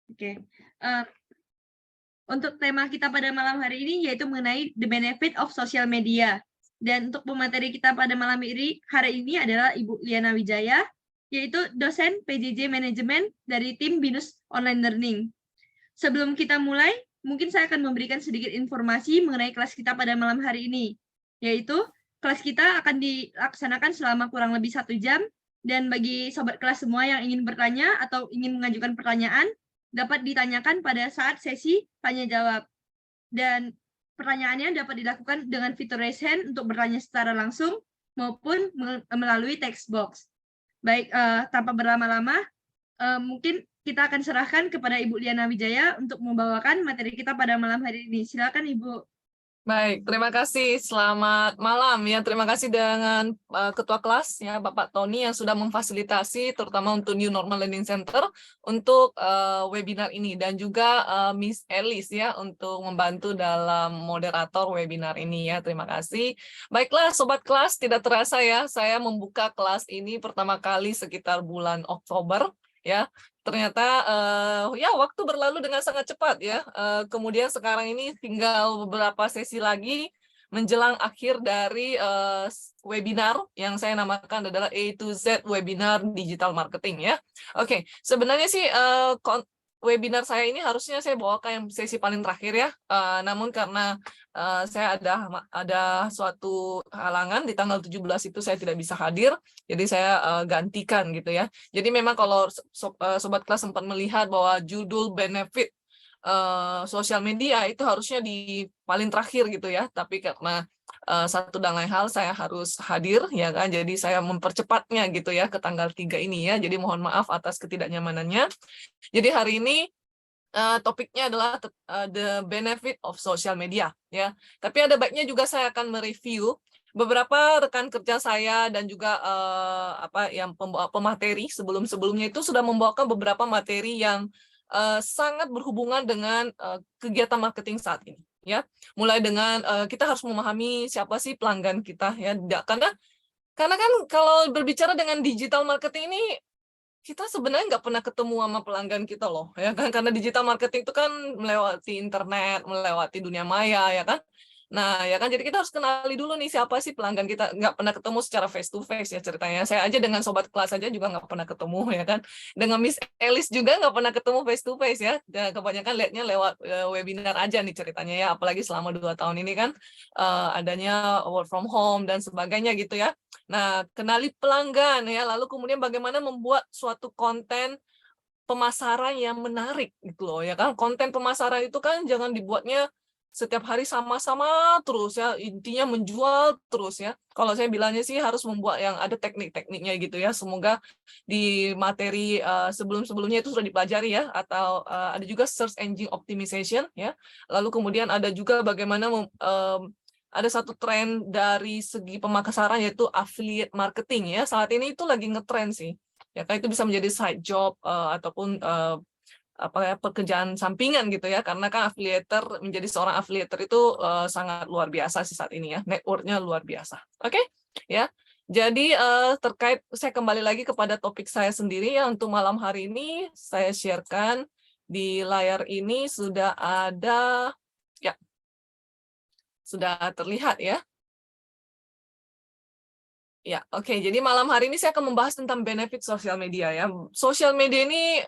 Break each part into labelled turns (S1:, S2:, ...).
S1: Oke. Eh, untuk tema kita pada malam hari ini yaitu mengenai the benefit of social media. Dan untuk pemateri kita pada malam hari ini adalah Ibu Liana Wijaya, yaitu dosen PJJ Manajemen dari tim BINUS Online Learning. Sebelum kita mulai, mungkin saya akan memberikan sedikit informasi mengenai kelas kita pada malam hari ini, yaitu kelas kita akan dilaksanakan selama kurang lebih 1 jam, dan bagi sobat kelas semua yang ingin bertanya atau ingin mengajukan pertanyaan, dapat ditanyakan pada saat sesi tanya-jawab. Dan pertanyaannya dapat dilakukan dengan fitur raise hand untuk bertanya secara langsung maupun melalui text box. Baik, tanpa berlama-lama, mungkin kita akan serahkan kepada Ibu Liana Wijaya untuk membawakan materi kita pada malam hari ini. Silakan Ibu.
S2: Baik, terima kasih. Selamat malam ya. Terima kasih dengan Ketua kelas ya Bapak Tony yang sudah memfasilitasi terutama untuk New Normal Learning Center untuk webinar ini, dan juga Miss Elis ya untuk membantu dalam moderator webinar ini ya. Terima kasih. Baiklah sobat kelas, tidak terasa ya saya membuka kelas ini pertama kali sekitar bulan Oktober ya. Ternyata ya waktu berlalu dengan sangat cepat ya. Kemudian sekarang ini tinggal beberapa sesi lagi menjelang akhir dari webinar yang saya namakan adalah A to Z Webinar Digital Marketing ya. Oke, sebenarnya sih webinar saya ini harusnya saya bawakan yang sesi paling terakhir ya. Namun karena saya ada suatu halangan di tanggal 17 itu saya tidak bisa hadir, jadi saya gantikan gitu ya. Jadi memang kalau sobat kelas sempat melihat bahwa judul benefit sosial media itu harusnya di paling terakhir gitu ya, tapi karena satu dan lain hal saya harus hadir ya kan, jadi saya mempercepatnya gitu ya ke tanggal 3 ini ya. Jadi mohon maaf atas ketidaknyamanannya. Jadi hari ini topiknya adalah the benefit of social media ya. Tapi ada baiknya juga saya akan mereview beberapa rekan kerja saya dan juga yang pembawa pemateri sebelumnya itu sudah membawakan beberapa materi yang sangat berhubungan dengan kegiatan marketing saat ini ya. Mulai dengan kita harus memahami siapa sih pelanggan kita ya. Karena kan kalau berbicara dengan digital marketing ini kita sebenarnya nggak pernah ketemu sama pelanggan kita loh, ya kan? Karena digital marketing itu kan melewati internet, melewati dunia maya, ya kan? Nah, ya kan, jadi kita harus kenali dulu nih siapa sih pelanggan kita. Nggak pernah ketemu secara face to face ya ceritanya. Saya aja dengan sobat kelas aja juga nggak pernah ketemu, ya kan? Dengan Miss Elis juga nggak pernah ketemu face to face ya. Dan kebanyakan lihatnya lewat webinar aja nih ceritanya ya. Apalagi selama 2 tahun ini kan adanya work from home dan sebagainya gitu ya. Nah, kenali pelanggan ya, lalu kemudian bagaimana membuat suatu konten pemasaran yang menarik gitu loh ya kan. Konten pemasaran itu kan jangan dibuatnya setiap hari sama-sama terus ya, intinya menjual terus ya. Kalau saya bilangnya sih harus membuat yang ada teknik-tekniknya gitu ya. Semoga di materi sebelum-sebelumnya itu sudah dipelajari ya, atau ada juga search engine optimization ya. Lalu kemudian ada juga bagaimana ada satu tren dari segi pemasaran yaitu affiliate marketing ya. Saat ini itu lagi ngetren sih. Ya kan, itu bisa menjadi side job ataupun pekerjaan sampingan gitu ya, karena kan affiliator, menjadi seorang affiliator itu sangat luar biasa sih saat ini ya, network-nya luar biasa. Oke ya, jadi terkait, saya kembali lagi kepada topik saya sendiri ya. Untuk malam hari ini saya sharekan di layar ini sudah ada ya, sudah terlihat ya. Ya, oke. Jadi malam hari ini saya akan membahas tentang benefit sosial media ya. Sosial media ini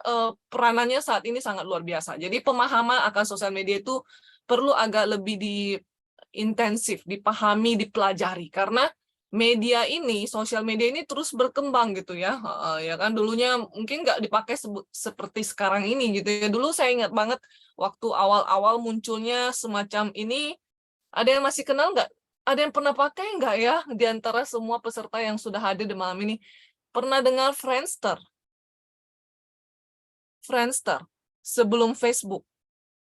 S2: peranannya saat ini sangat luar biasa. Jadi pemahaman akan sosial media itu perlu agak lebih intensif, dipahami, dipelajari, karena media ini, sosial media ini terus berkembang gitu ya. Ya kan, dulunya mungkin nggak dipakai seperti sekarang ini gitu ya. Dulu saya ingat banget waktu awal-awal munculnya semacam ini, ada yang masih kenal nggak? Ada yang pernah pakai nggak ya di antara semua peserta yang sudah hadir di malam ini? Pernah dengar Friendster? Friendster sebelum Facebook.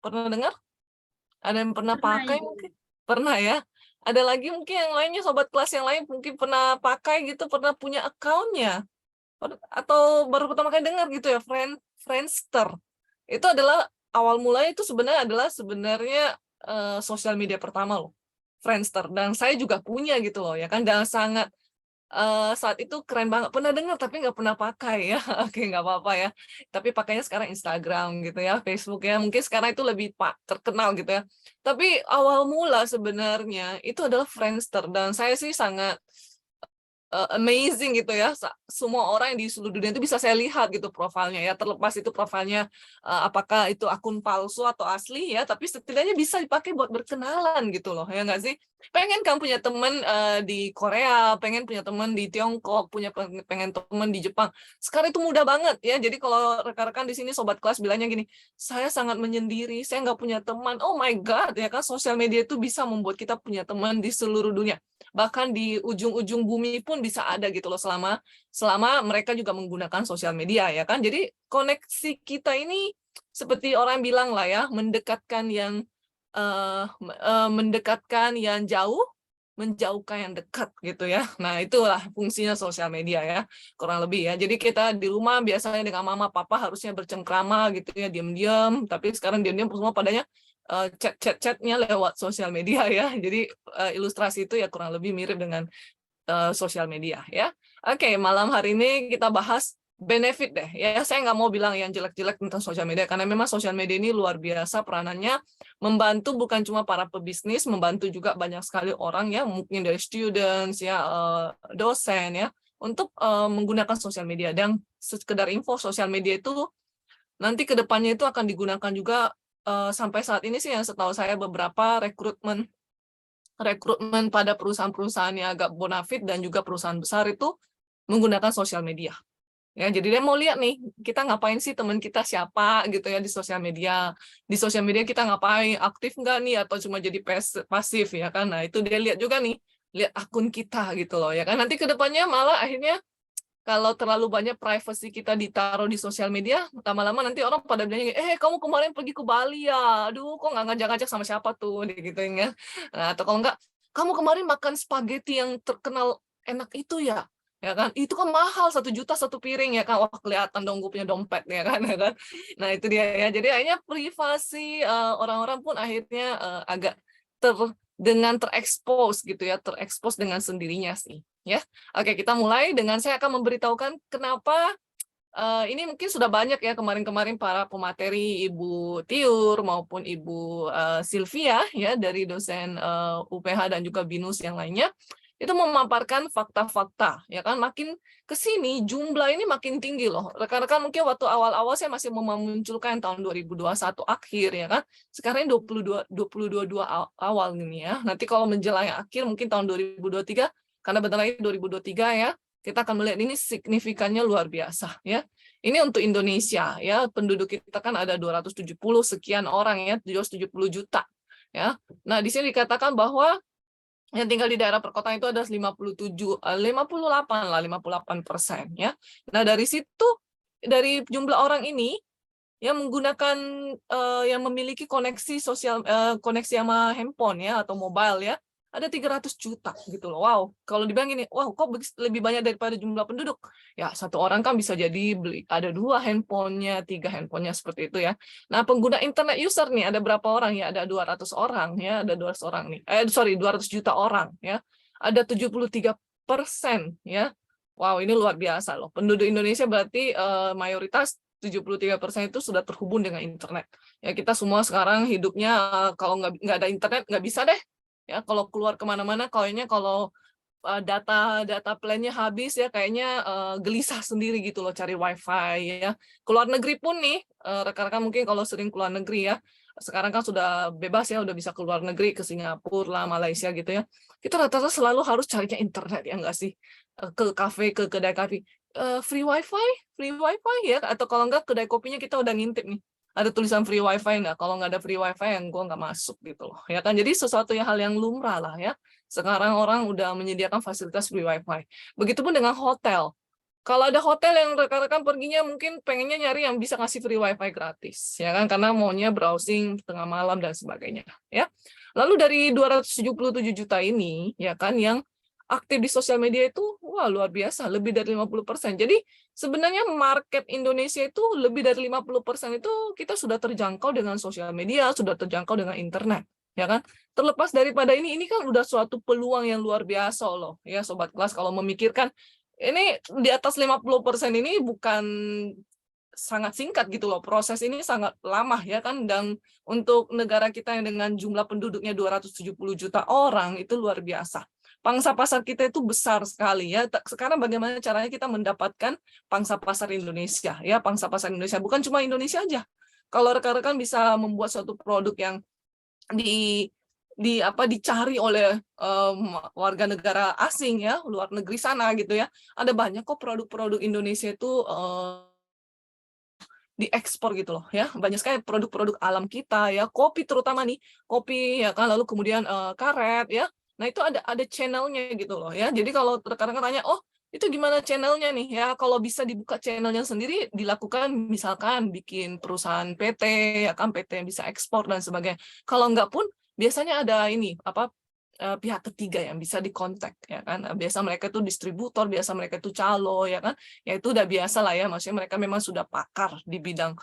S2: Pernah dengar? Ada yang pernah
S1: Pernah,
S2: pakai
S1: Ibu.
S2: mungkin? Pernah ya? Ada lagi mungkin yang lainnya, sobat kelas yang lain mungkin pernah pakai gitu, pernah punya account-nya. Atau baru pertama kali dengar gitu ya, Friendster. Itu adalah awal mulanya, itu sebenarnya sosial media pertama loh. Friendster, dan saya juga punya gitu loh ya kan, dan sangat saat itu keren banget, pernah dengar tapi nggak pernah pakai ya. Oke, nggak apa-apa ya. Tapi pakainya sekarang Instagram gitu ya, Facebook ya. Mungkin sekarang itu lebih terkenal gitu ya. Tapi awal mula sebenarnya itu adalah Friendster, dan saya sih sangat amazing gitu ya. Semua orang yang di seluruh dunia itu bisa saya lihat gitu profilnya ya, terlepas itu profilnya apakah itu akun palsu atau asli ya, tapi setidaknya bisa dipakai buat berkenalan gitu loh, ya nggak sih? Pengen kan punya teman di Korea, pengen punya teman di Tiongkok, pengen teman di Jepang. Sekarang itu mudah banget ya. Jadi kalau rekan-rekan di sini sobat kelas bilangnya gini, saya sangat menyendiri, saya nggak punya teman. Oh my God, ya kan, sosial media itu bisa membuat kita punya teman di seluruh dunia, bahkan di ujung-ujung bumi pun bisa ada gitu loh, selama selama mereka juga menggunakan sosial media ya kan. Jadi koneksi kita ini seperti orang bilang lah ya, mendekatkan yang jauh, menjauhkan yang dekat gitu ya. Nah, itulah fungsinya sosial media ya, kurang lebih ya. Jadi kita di rumah biasanya dengan mama papa harusnya bercengkrama gitu ya, diam-diam, tapi sekarang diam-diam semua padanya chat-chatnya lewat sosial media ya. Jadi ilustrasi itu ya kurang lebih mirip dengan sosial media ya. Oke, malam hari ini kita bahas benefit deh ya. Saya nggak mau bilang yang jelek-jelek tentang sosial media, karena memang sosial media ini luar biasa peranannya, membantu bukan cuma para pebisnis, membantu juga banyak sekali orang ya, mungkin dari students ya, dosen ya, untuk menggunakan sosial media. Dan sekedar info, sosial media itu nanti kedepannya itu akan digunakan juga, sampai saat ini sih yang setahu saya beberapa rekrutmen pada perusahaan-perusahaan yang agak bonafit dan juga perusahaan besar itu menggunakan sosial media. Ya, jadi dia mau lihat nih, kita ngapain sih, teman kita siapa gitu ya di sosial media. Di sosial media kita ngapain, aktif nggak nih, atau cuma jadi pasif ya kan. Nah, itu dia lihat juga nih, lihat akun kita gitu loh ya kan. Nanti kedepannya malah akhirnya kalau terlalu banyak privacy kita ditaruh di sosial media, lama-lama nanti orang pada bilang, kamu kemarin pergi ke Bali ya, aduh kok nggak ngajak-ngajak sama siapa tuh, gitu ya. Nah, atau kalau nggak, kamu kemarin makan spaghetti yang terkenal enak itu ya kan, itu kan mahal 1 juta satu piring ya kan, wah kelihatan dong gue punya dompet ya kan, ya kan. Nah itu dia ya, jadi akhirnya privasi orang-orang pun akhirnya agak terekspos gitu ya, terekspos dengan sendirinya sih ya. Oke, kita mulai dengan saya akan memberitahukan kenapa ini mungkin sudah banyak ya kemarin-kemarin para pemateri Ibu Tiur maupun Ibu Sylvia ya dari dosen UPH dan juga BINUS yang lainnya itu memaparkan fakta-fakta ya kan. Makin ke sini jumlah ini makin tinggi loh. Rekan-rekan mungkin waktu awal-awal saya masih memunculkan tahun 2021 akhir ya kan. Sekarang 2022 awal ini ya. Nanti kalau menjelang akhir mungkin tahun 2023, karena bentar lagi 2023 ya, kita akan melihat ini signifikannya luar biasa ya. Ini untuk Indonesia ya, penduduk kita kan ada 270 sekian orang ya, 270 juta ya. Nah, di sini dikatakan bahwa yang tinggal di daerah perkotaan itu ada 58% ya. Nah, dari situ, dari jumlah orang ini yang menggunakan yang memiliki koneksi sama handphone ya atau mobile ya, ada 300 juta gitu loh. Wow, kalau dibilang gini, wow kok lebih banyak daripada jumlah penduduk. Ya, satu orang kan bisa jadi beli ada 2 handphonenya, 3 handphonenya seperti itu ya. Nah, pengguna internet user nih ada berapa orang ya? Ada 200 orang ya, ada 200 orang nih. 200 juta orang ya. Ada 73% ya. Wow, ini luar biasa loh. Penduduk Indonesia berarti mayoritas 73% itu sudah terhubung dengan internet. Ya, kita semua sekarang hidupnya kalau nggak ada internet nggak bisa deh. Ya, kalau keluar kemana-mana, kayaknya kalau data plan-nya habis ya, kayaknya gelisah sendiri gitu loh cari wifi ya. Keluar negeri pun nih, rekan-rekan mungkin kalau sering keluar negeri ya, sekarang kan sudah bebas ya, udah bisa keluar negeri ke Singapura lah, Malaysia gitu ya. Kita rata-rata selalu harus carinya internet ya nggak sih? Ke kafe, ke kedai kopi, free wifi ya, atau kalau nggak kedai kopinya kita udah ngintip nih, ada tulisan free wifi nggak? Kalau nggak ada free wifi yang gue nggak masuk gitu loh ya kan. Jadi sesuatu hal yang lumrah lah ya, sekarang orang udah menyediakan fasilitas free wifi. Begitupun dengan hotel, kalau ada hotel yang rekan-rekan perginya mungkin pengennya nyari yang bisa ngasih free wifi gratis ya kan, karena maunya browsing tengah malam dan sebagainya ya. Lalu dari 277 juta ini ya kan yang aktif di sosial media itu, wah luar biasa, lebih dari 50%. Jadi sebenarnya market Indonesia itu lebih dari 50% itu kita sudah terjangkau dengan sosial media, sudah terjangkau dengan internet ya kan? Terlepas daripada ini kan udah suatu peluang yang luar biasa loh, ya sobat kelas, kalau memikirkan ini di atas 50% ini bukan sangat singkat gitu loh. Proses ini sangat lama ya kan, dan untuk negara kita yang dengan jumlah penduduknya 270 juta orang itu luar biasa. Pangsa pasar kita itu besar sekali ya. Sekarang bagaimana caranya kita mendapatkan pangsa pasar Indonesia ya, pangsa pasar Indonesia bukan cuma Indonesia aja. Kalau rekan-rekan bisa membuat suatu produk yang dicari oleh warga negara asing ya, luar negeri sana gitu ya. Ada banyak kok produk-produk Indonesia itu diekspor gitu loh ya, banyak sekali produk-produk alam kita ya, kopi terutama nih, kopi ya kan, lalu kemudian karet ya. Nah itu ada channelnya gitu loh ya. Jadi kalau rekan-rekan tanya, oh itu gimana channelnya nih ya, kalau bisa dibuka channelnya sendiri, dilakukan misalkan bikin perusahaan PT ya kan, PT yang bisa ekspor dan sebagainya. Kalau enggak pun biasanya ada ini apa, pihak ketiga yang bisa dikontak ya kan. Biasa mereka itu distributor, biasa mereka itu calo ya kan, ya itu udah biasa lah ya, maksudnya mereka memang sudah pakar di bidang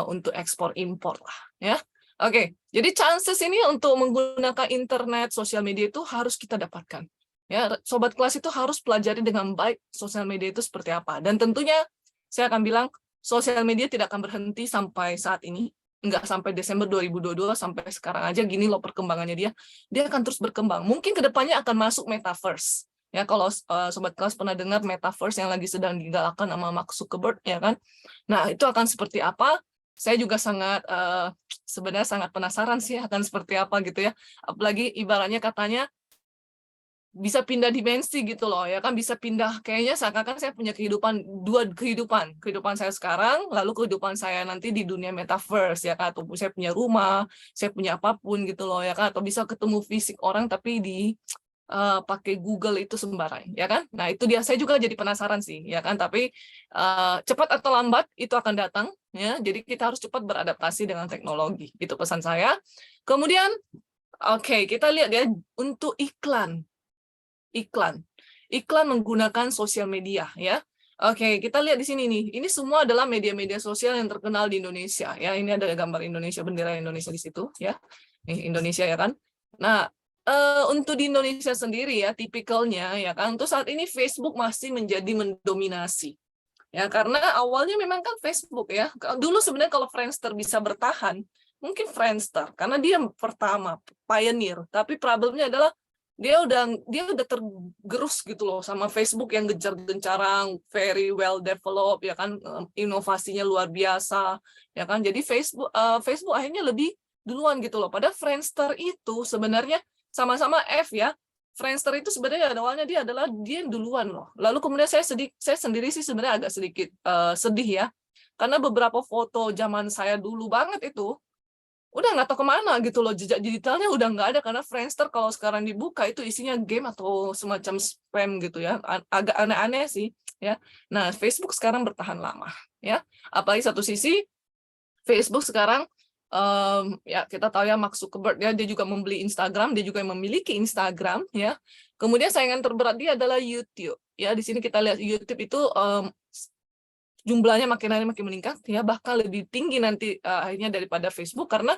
S2: untuk ekspor impor lah ya. Oke, jadi chances ini untuk menggunakan internet, sosial media itu harus kita dapatkan ya. Sobat kelas itu harus pelajari dengan baik sosial media itu seperti apa, dan tentunya saya akan bilang sosial media tidak akan berhenti sampai saat ini, nggak sampai Desember 2022, sampai sekarang aja gini loh perkembangannya dia akan terus berkembang. Mungkin kedepannya akan masuk metaverse. Ya, kalau sobat kelas pernah dengar metaverse yang lagi sedang digalakkan sama Mark Zuckerberg, ya kan? Nah, itu akan seperti apa? Saya juga sangat sebenarnya sangat penasaran sih akan seperti apa gitu ya. Apalagi ibaratnya katanya bisa pindah dimensi gitu loh ya kan, bisa pindah, kayaknya seakan-akan saya punya dua kehidupan saya sekarang, lalu kehidupan saya nanti di dunia metaverse ya kan, atau saya punya rumah, saya punya apapun gitu loh ya kan, atau bisa ketemu fisik orang tapi pakai Google itu sembarang ya kan. Nah itu dia, saya juga jadi penasaran sih ya kan, tapi cepat atau lambat itu akan datang ya, jadi kita harus cepat beradaptasi dengan teknologi, itu pesan saya. Kemudian oke, kita lihat ya untuk iklan menggunakan sosial media ya. Oke, kita lihat di sini nih. Ini semua adalah media-media sosial yang terkenal di Indonesia ya. Ini ada gambar Indonesia, bendera Indonesia di situ ya. Nih Indonesia ya kan. Nah, untuk di Indonesia sendiri ya, tipikalnya ya kan. Untuk saat ini Facebook masih menjadi mendominasi. Ya, karena awalnya memang kan Facebook ya. Dulu sebenarnya kalau Friendster bisa bertahan, mungkin Friendster karena dia pertama pioneer, tapi problemnya adalah dia udah tergerus gitu loh sama Facebook yang gencar-gencarang, very well developed ya kan, inovasinya luar biasa ya kan. Jadi Facebook akhirnya lebih duluan gitu loh. Padahal Friendster itu sebenarnya sama-sama F ya. Friendster itu sebenarnya awalnya dia yang duluan loh. Lalu kemudian saya sendiri sih sebenarnya agak sedikit sedih ya. Karena beberapa foto zaman saya dulu banget itu udah nggak tahu kemana gitu loh, jejak digitalnya udah nggak ada, karena Friendster kalau sekarang dibuka itu isinya game atau semacam spam gitu ya, agak aneh-aneh sih ya. Nah Facebook sekarang bertahan lama ya, apalagi satu sisi Facebook sekarang ya kita tahu ya Mark Zuckerberg ya, dia juga membeli Instagram, dia juga memiliki Instagram ya. Kemudian saingan terberat dia adalah YouTube ya. Di sini kita lihat YouTube itu jumlahnya makin hari makin meningkat ya, bahkan lebih tinggi nanti akhirnya daripada Facebook, karena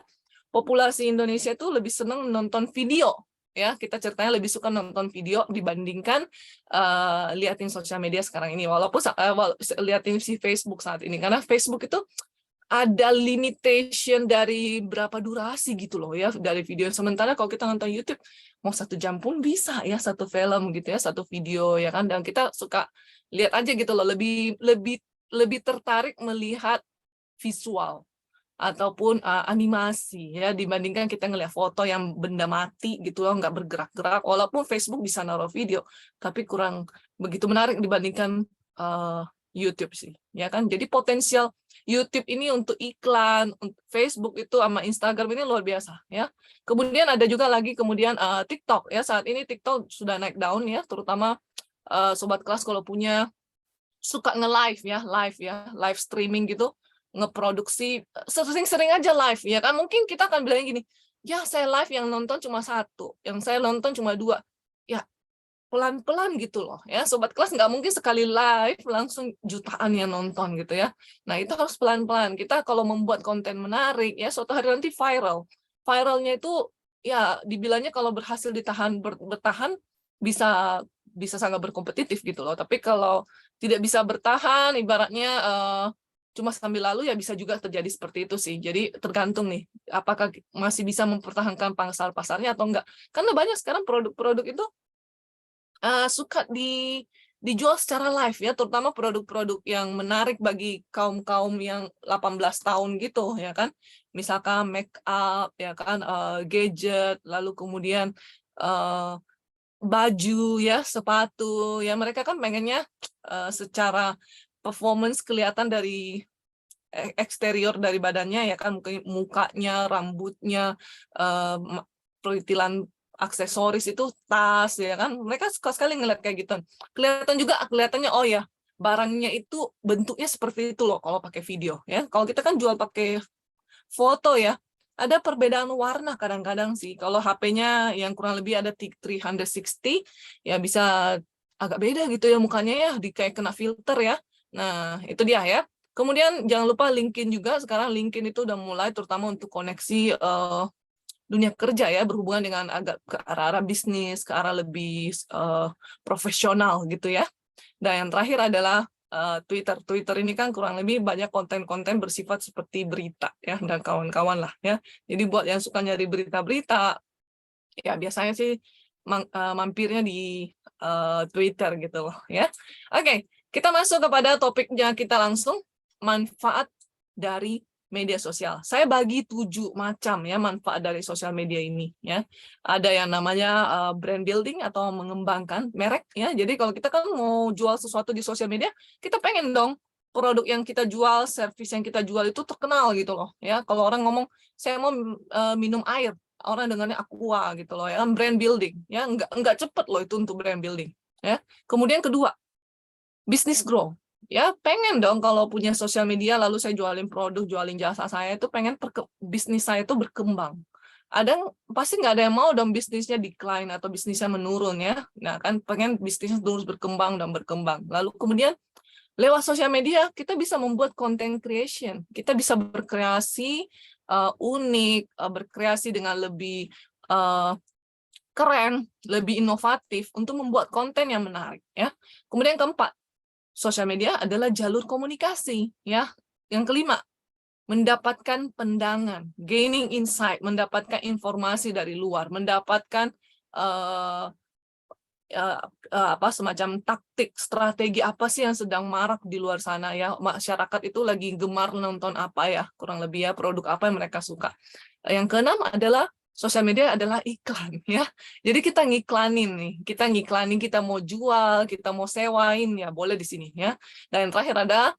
S2: populasi Indonesia itu lebih senang menonton video ya. Kita ceritanya lebih suka nonton video dibandingkan liatin sosial media sekarang ini, walaupun liatin si Facebook saat ini, karena Facebook itu ada limitation dari berapa durasi gitu loh ya dari video. Sementara kalau kita nonton YouTube mau 1 jam pun bisa ya, satu film gitu ya, satu video ya kan, dan kita suka lihat aja gitu loh, lebih tertarik melihat visual ataupun animasi ya, dibandingkan kita ngelihat foto yang benda mati gitu loh, nggak bergerak-gerak. Walaupun Facebook bisa naruh video, tapi kurang begitu menarik dibandingkan YouTube sih ya kan. Jadi potensial YouTube ini untuk iklan, untuk Facebook itu sama Instagram ini luar biasa ya. Kemudian ada juga lagi kemudian TikTok ya. Saat ini TikTok sudah naik daun ya, terutama sobat kelas kalau punya suka nge-live ya, live streaming gitu, ngeproduksi, sering-sering aja live ya kan. Mungkin kita akan bilang gini, ya saya live yang nonton cuma 1, yang saya nonton cuma 2. Ya pelan-pelan gitu loh ya, sobat kelas nggak mungkin sekali live langsung jutaan yang nonton gitu ya. Nah itu harus pelan-pelan. Kita kalau membuat konten menarik ya, suatu hari nanti viralnya itu ya dibilangnya kalau berhasil bertahan bisa sangat berkompetitif gitu loh. Tapi kalau tidak bisa bertahan, ibaratnya cuma sambil lalu, ya bisa juga terjadi seperti itu sih. Jadi tergantung nih, apakah masih bisa mempertahankan pangsa pasarnya atau enggak. Karena banyak sekarang produk-produk itu suka dijual secara live ya, terutama produk-produk yang menarik bagi kaum-kaum yang 18 tahun gitu ya kan. Misalkan make up ya kan, gadget, lalu kemudian baju ya, sepatu ya, mereka kan pengennya secara performance kelihatan dari eksterior dari badannya ya kan, mungkin mukanya, rambutnya, peritilan aksesoris itu, tas ya kan, mereka suka sekali ngeliat kayak gitu. Kelihatannya, oh ya barangnya itu bentuknya seperti itu loh kalau pakai video ya. Kalau kita kan jual pakai foto ya, ada perbedaan warna kadang-kadang sih. Kalau HP-nya yang kurang lebih ada 360 ya bisa agak beda gitu ya mukanya ya, kayak kena filter ya. Nah itu dia ya. Kemudian jangan lupa LinkedIn juga. Sekarang LinkedIn itu udah mulai terutama untuk koneksi dunia kerja ya, berhubungan dengan agak ke arah-arah bisnis, ke arah lebih profesional gitu ya. Dan yang terakhir adalah Twitter. Twitter ini kan kurang lebih banyak konten-konten bersifat seperti berita ya, dan kawan-kawan lah ya. Jadi buat yang suka nyari berita-berita, ya biasanya sih mampirnya di Twitter gitu loh ya. Oke, kita masuk kepada topiknya kita langsung, manfaat dari media sosial. Saya bagi 7 macam ya manfaat dari sosial media ini ya. Ada yang namanya brand building atau mengembangkan merek ya. Jadi kalau kita kan mau jual sesuatu di sosial media, kita pengen dong produk yang kita jual, service yang kita jual itu terkenal gitu loh ya. Kalau orang ngomong saya mau minum air, orang dengarnya aqua gitu loh ya, brand building ya, enggak cepet loh itu untuk brand building ya. Kemudian kedua, business grow. Ya, pengen dong kalau punya sosial media, lalu saya jualin produk, jualin jasa saya, itu pengen bisnis saya itu berkembang. Pasti nggak ada yang mau dong bisnisnya decline atau bisnisnya menurun ya. Nah, kan pengen bisnisnya terus berkembang dan berkembang. Lalu kemudian lewat sosial media, kita bisa membuat content creation. Kita bisa berkreasi unik, berkreasi dengan lebih keren, lebih inovatif untuk membuat konten yang menarik ya. Kemudian keempat, sosial media adalah jalur komunikasi ya. Yang kelima, mendapatkan pandangan, gaining insight, mendapatkan informasi dari luar, mendapatkan semacam taktik, strategi apa sih yang sedang marak di luar sana ya. Masyarakat itu lagi gemar nonton apa ya, kurang lebih ya, produk apa yang mereka suka. Yang keenam adalah sosial media adalah iklan ya. Jadi kita ngiklanin nih, kita mau jual, kita mau sewain ya, boleh di sini ya. Dan yang terakhir ada,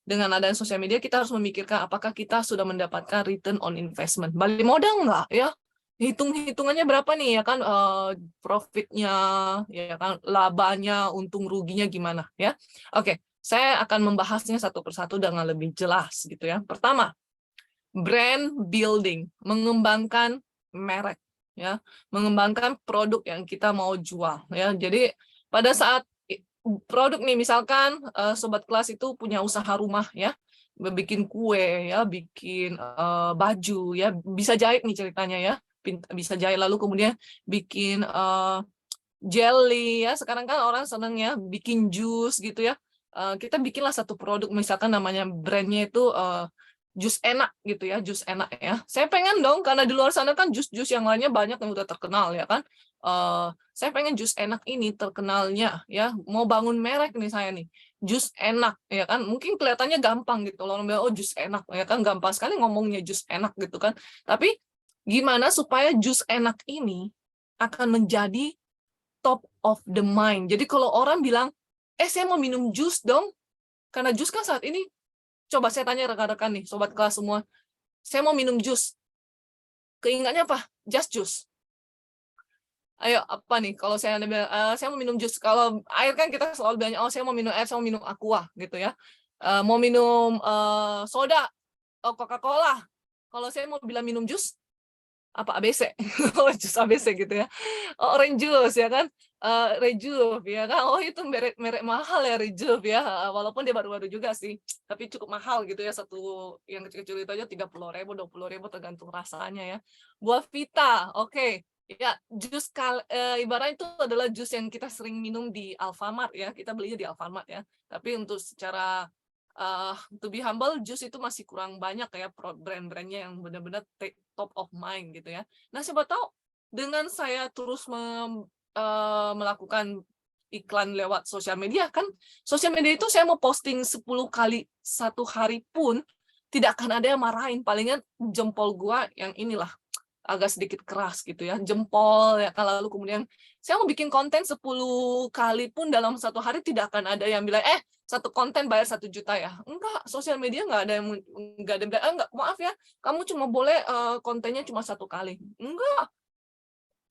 S2: dengan adanya sosial media kita harus memikirkan apakah kita sudah mendapatkan return on investment. Balik modal nggak ya? Hitungannya berapa nih ya kan, profitnya ya kan, labanya, untung ruginya gimana ya. Oke, saya akan membahasnya satu persatu dengan lebih jelas gitu ya. Pertama, brand building, mengembangkan merek ya, mengembangkan produk yang kita mau jual ya. Jadi pada saat produk nih, misalkan sobat kelas itu punya usaha rumah ya, bikin kue ya, bikin baju ya, bisa jahit nih ceritanya ya, bisa jahit, lalu kemudian bikin jelly ya, sekarang kan orang seneng ya bikin jus gitu ya. Kita bikinlah satu produk, misalkan namanya brandnya itu jus enak gitu ya, jus enak ya. Saya pengen dong, karena di luar sana kan jus-jus yang lainnya banyak yang udah terkenal ya kan. Saya pengen jus enak ini terkenalnya ya, mau bangun merek nih saya nih, jus enak ya kan. Mungkin kelihatannya gampang gitu loh, orang bilang oh jus enak ya kan, gampang sekali ngomongnya jus enak gitu kan. Tapi gimana supaya jus enak ini akan menjadi top of the mind. Jadi kalau orang bilang, saya mau minum jus dong, karena jus kan saat ini, coba saya tanya rekan-rekan nih, sobat kelas semua, saya mau minum jus, keingatnya apa? Just juice. Ayo, apa nih? Kalau saya bilang, saya mau minum jus. Kalau air kan kita selalu bilang, oh saya mau minum air, saya mau minum aqua gitu ya. Mau minum soda, Coca-Cola. Kalau saya mau bilang minum jus, apa ABC, jus ABC gitu ya. Oh, orange juice ya kan, Rejuve ya kan, oh itu merek merek mahal ya Rejuve ya, walaupun dia baru-baru juga sih, tapi cukup mahal gitu ya, satu yang kecil-kecil itu aja 30.000, 20.000 tergantung rasanya ya. Buah Vita, oke. Ya, ibaratnya itu adalah jus yang kita sering minum di Alfamart ya, kita belinya di Alfamart ya. Tapi untuk secara to be humble, jus itu masih kurang banyak ya brand-brandnya yang benar-benar top of mind gitu ya. Nah, siapa tahu dengan saya terus melakukan iklan lewat sosial media, kan sosial media itu saya mau posting 10 kali satu hari pun tidak akan ada yang marahin, palingan jempol gua yang inilah agak sedikit keras gitu ya, jempol ya kan. Lalu kemudian saya mau bikin konten 10 kali pun dalam satu hari tidak akan ada yang bilang, satu konten bayar 1 juta ya. Enggak, sosial media nggak ada yang bilang, enggak, maaf ya, kamu cuma boleh kontennya cuma 1 kali. Enggak.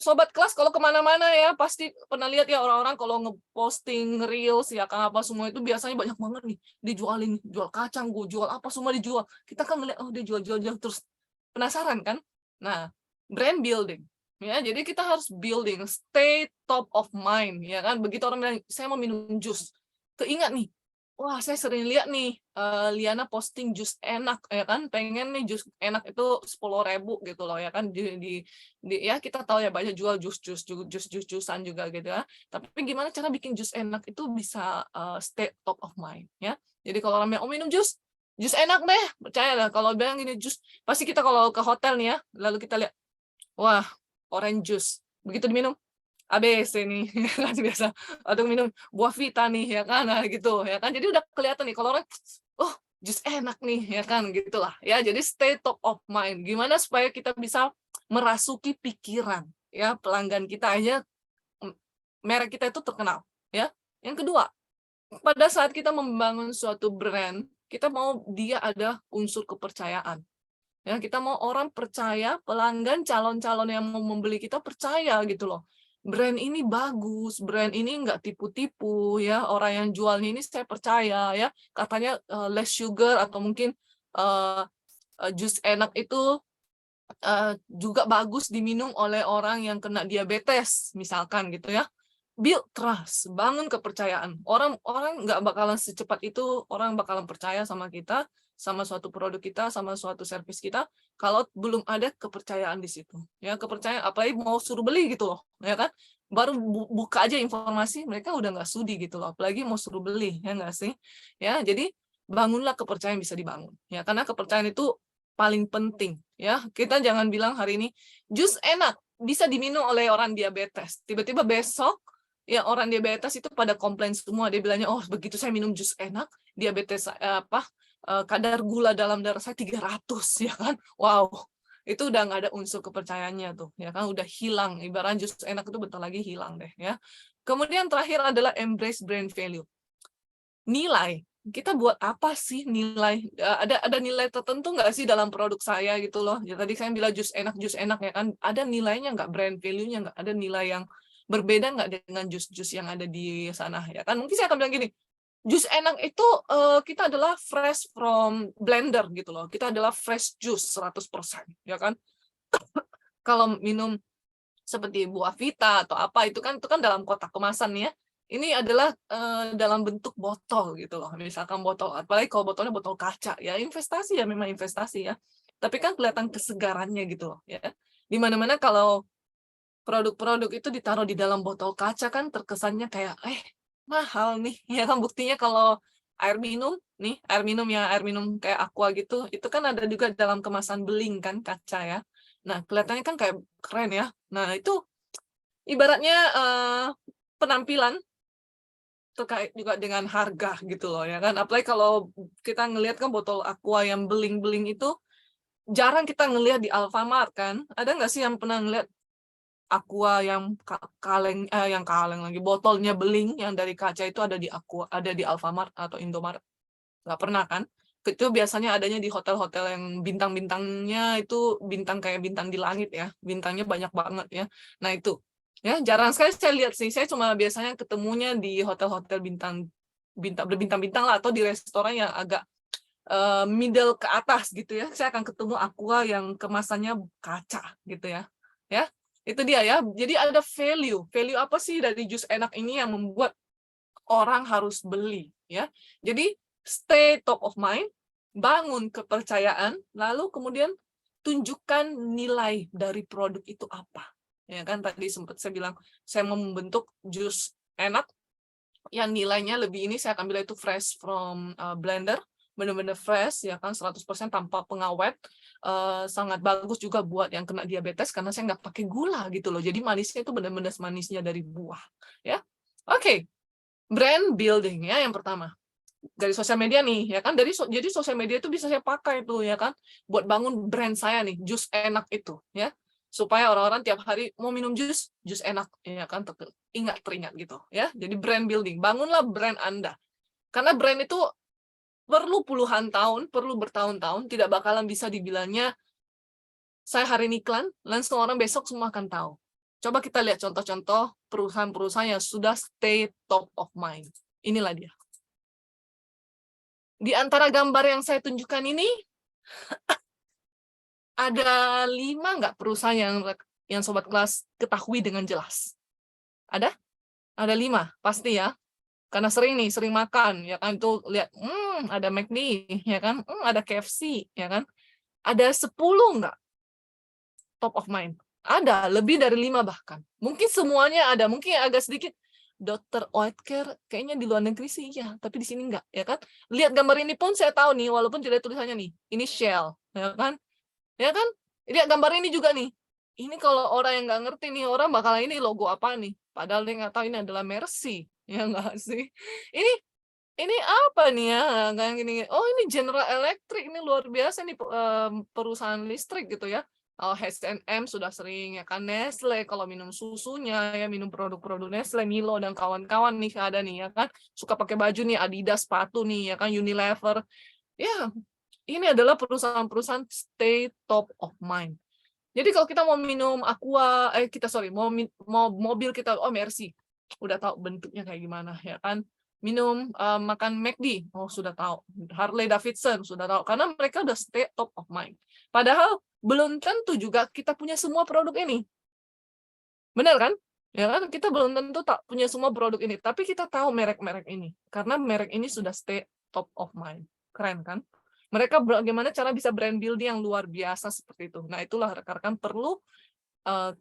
S2: Sobat kelas kalau kemana-mana ya pasti pernah lihat ya orang-orang kalau ngeposting reels ya kan apa semua itu biasanya banyak banget nih dijualin, jual kacang, gue jual apa semua dijual. Kita kan ngeliat, oh dia jual-jual terus penasaran kan. Nah, brand building ya, jadi kita harus building, stay top of mind ya kan. Begitu orang bilang saya mau minum jus, keingat nih, wah saya sering lihat nih Liana posting jus enak ya kan, pengen nih jus enak itu 10.000 gitu loh ya kan, ya kita tahu ya banyak jual jus-jusan juga gitu ya. Tapi gimana cara bikin jus enak itu bisa stay top of mind ya. Jadi kalau orang bilang, oh minum jus enak deh, percaya lah kalau bilang gini jus, pasti kita kalau ke hotel nih ya, lalu kita lihat, wah orange juice, begitu diminum ABC nih kan biasa, atau minum buah Vita nih ya kan, nah gitu ya kan, jadi udah kelihatan nih kalau orang, oh jus enak nih ya kan, gitulah ya. Jadi stay top of mind, gimana supaya kita bisa merasuki pikiran ya pelanggan kita aja, merek kita itu terkenal ya. Yang kedua, pada saat kita membangun suatu brand, kita mau dia ada unsur kepercayaan. Ya, kita mau orang percaya, pelanggan, calon-calon yang mau membeli kita percaya gitu loh. Brand ini bagus, brand ini nggak tipu-tipu ya. Orang yang jualnya ini saya percaya ya. Katanya less sugar atau mungkin jus enak itu juga bagus diminum oleh orang yang kena diabetes misalkan gitu ya. Build trust, bangun kepercayaan. Orang nggak bakalan secepat itu orang bakalan percaya sama kita, sama suatu produk kita, sama suatu servis kita, kalau belum ada kepercayaan di situ. Ya, kepercayaan, apalagi mau suruh beli gitu loh, ya kan? Baru buka aja informasi, mereka udah nggak sudi gitu loh, apalagi mau suruh beli, ya nggak sih? Ya, jadi bangunlah kepercayaan bisa dibangun. Ya, karena kepercayaan itu paling penting. Ya, kita jangan bilang hari ini jus enak bisa diminum oleh orang diabetes. Tiba-tiba besok ya orang diabetes itu pada komplain semua, dia bilangnya, oh begitu saya minum jus enak, diabetes kadar gula dalam darah saya 300 ya kan. Wow, itu udah nggak ada unsur kepercayaannya tuh ya kan, udah hilang, ibarat jus enak itu bentar lagi hilang deh ya. Kemudian terakhir adalah embrace brand value, nilai. Kita buat apa sih nilai? Ada nilai tertentu nggak sih dalam produk saya gitu loh. Ya, tadi saya bilang jus enak ya kan. Ada nilainya nggak, brand value-nya nggak? Ada nilai yang berbeda nggak dengan jus-jus yang ada di sana ya kan? Mungkin saya akan bilang gini, jus enak itu kita adalah fresh from blender gitu loh. Kita adalah fresh juice 100% ya kan. Kalau minum seperti buah Vita atau apa itu kan dalam kotak kemasan ya. Ini adalah dalam bentuk botol gitu loh. Misalkan botol, apalagi kalau botolnya botol kaca ya, investasi ya, memang investasi ya. Tapi kan kelihatan kesegarannya gitu loh ya. Di mana-mana kalau produk-produk itu ditaruh di dalam botol kaca kan terkesannya kayak mahal nih ya kan. Buktinya kalau air minum air minum kayak Aqua gitu, itu kan ada juga dalam kemasan beling kan kaca ya. Nah, kelihatannya kan kayak keren ya. Nah, itu ibaratnya penampilan terkait juga dengan harga gitu loh ya kan. Apalagi kalau kita ngelihat kan botol Aqua yang beling-beling itu jarang kita ngelihat di Alfamart kan. Ada nggak sih yang pernah ngelihat Aqua yang kaleng lagi, botolnya beling yang dari kaca itu ada di Aqua, ada di Alfamart atau Indomaret? Nggak pernah kan? Itu biasanya adanya di hotel-hotel yang bintang-bintangnya itu bintang kayak bintang di langit ya, bintangnya banyak banget ya. Nah itu ya jarang sekali saya lihat sih. Saya cuma biasanya ketemunya di hotel-hotel bintang berbintang-bintang lah, atau di restoran yang agak middle ke atas gitu ya, saya akan ketemu aqua yang kemasannya kaca gitu ya. Ya, itu dia ya. Jadi ada value. Value apa sih dari jus enak ini yang membuat orang harus beli ya. Jadi stay top of mind, bangun kepercayaan, lalu kemudian tunjukkan nilai dari produk itu apa. Ya kan tadi sempat saya bilang saya mau membentuk jus enak yang nilainya lebih ini saya akan bilang itu fresh from blender, benar-benar fresh ya kan 100% tanpa pengawet. Sangat bagus juga buat yang kena diabetes karena saya nggak pakai gula gitu loh. Jadi manisnya itu benar-benar manisnya dari buah ya. Oke. Brand building ya yang pertama. Dari sosial media nih ya kan, jadi sosial media itu bisa saya pakai tuh ya kan buat bangun brand saya nih, jus enak itu ya. Supaya orang-orang tiap hari mau minum jus enak ya kan, teringat gitu ya. Jadi brand building, bangunlah brand Anda. Karena brand itu perlu puluhan tahun, perlu bertahun-tahun, tidak bakalan bisa dibilangnya saya hari ini iklan, langsung orang besok semua akan tahu. Coba kita lihat contoh-contoh perusahaan-perusahaan yang sudah stay top of mind. Inilah dia. Di antara gambar yang saya tunjukkan ini, ada 5 nggak perusahaan yang Sobat Kelas ketahui dengan jelas? Ada? Ada 5, pasti ya. Karena sering makan, ya kan, itu lihat, ada McD, ya kan, ada KFC, ya kan. Ada 10 nggak top of mind? Ada, lebih dari 5 bahkan. Mungkin semuanya ada, mungkin agak sedikit, Dr. Oetker kayaknya di luar negeri sih ya, tapi di sini enggak, ya kan? Lihat gambar ini pun saya tahu nih, walaupun tidak ada tulisannya nih, ini Shell, ya kan? Ya kan? Lihat gambar ini juga nih. Ini kalau orang yang nggak ngerti nih, orang bakal ini logo apa nih? Padahal dia nggak tahu ini adalah Mercy, ya nggak sih? Ini apa nih ya? Kayak gini. Oh ini General Electric, ini luar biasa nih perusahaan listrik gitu ya. H&M sudah sering ya kan, Nestle kalau minum susunya ya, minum produk-produk Nestle, Milo dan kawan-kawan nih ada nih ya kan, suka pakai baju nih Adidas, sepatu nih ya kan, Unilever. Ya, ini adalah perusahaan-perusahaan stay top of mind. Jadi kalau kita mau minum aqua, mau mobil kita, oh Mercy, udah tahu bentuknya kayak gimana ya kan. Minum makan McD, oh sudah tahu. Harley Davidson sudah tahu, karena mereka udah stay top of mind. Padahal belum tentu juga kita punya semua produk ini. Benar kan? Ya kan, kita belum tentu tak punya semua produk ini, tapi kita tahu merek-merek ini karena merek ini sudah stay top of mind. Keren kan? Mereka bagaimana cara bisa brand building yang luar biasa seperti itu. Nah, itulah rekan-rekan perlu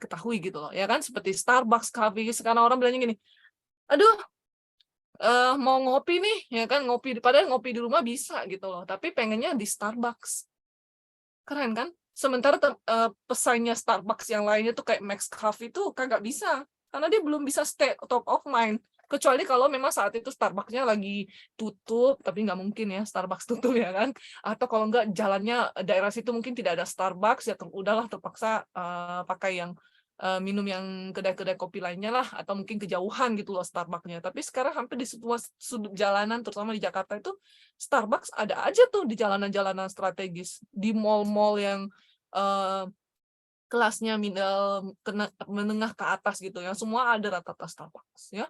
S2: ketahui gitu loh. Ya kan, seperti Starbucks, coffee, sekarang orang bilangnya gini, aduh, mau ngopi nih, ya kan, padahal ngopi di rumah bisa gitu loh, tapi pengennya di Starbucks. Keren kan? Sementara pesaingnya Starbucks yang lainnya tuh kayak Max Coffee itu kagak bisa, karena dia belum bisa stay top of mind. Kecuali kalau memang saat itu Starbucks-nya lagi tutup, tapi nggak mungkin ya Starbucks tutup ya kan. Atau kalau nggak jalannya daerah situ mungkin tidak ada Starbucks, ya udahlah terpaksa pakai yang minum yang kedai-kedai kopi lainnya lah, atau mungkin kejauhan gitu loh Starbucks-nya. Tapi sekarang hampir di semua sudut jalanan, terutama di Jakarta itu, Starbucks ada aja tuh di jalanan-jalanan strategis, di mall-mall yang kelasnya menengah ke atas gitu, yang semua ada rata-rata Starbucks ya.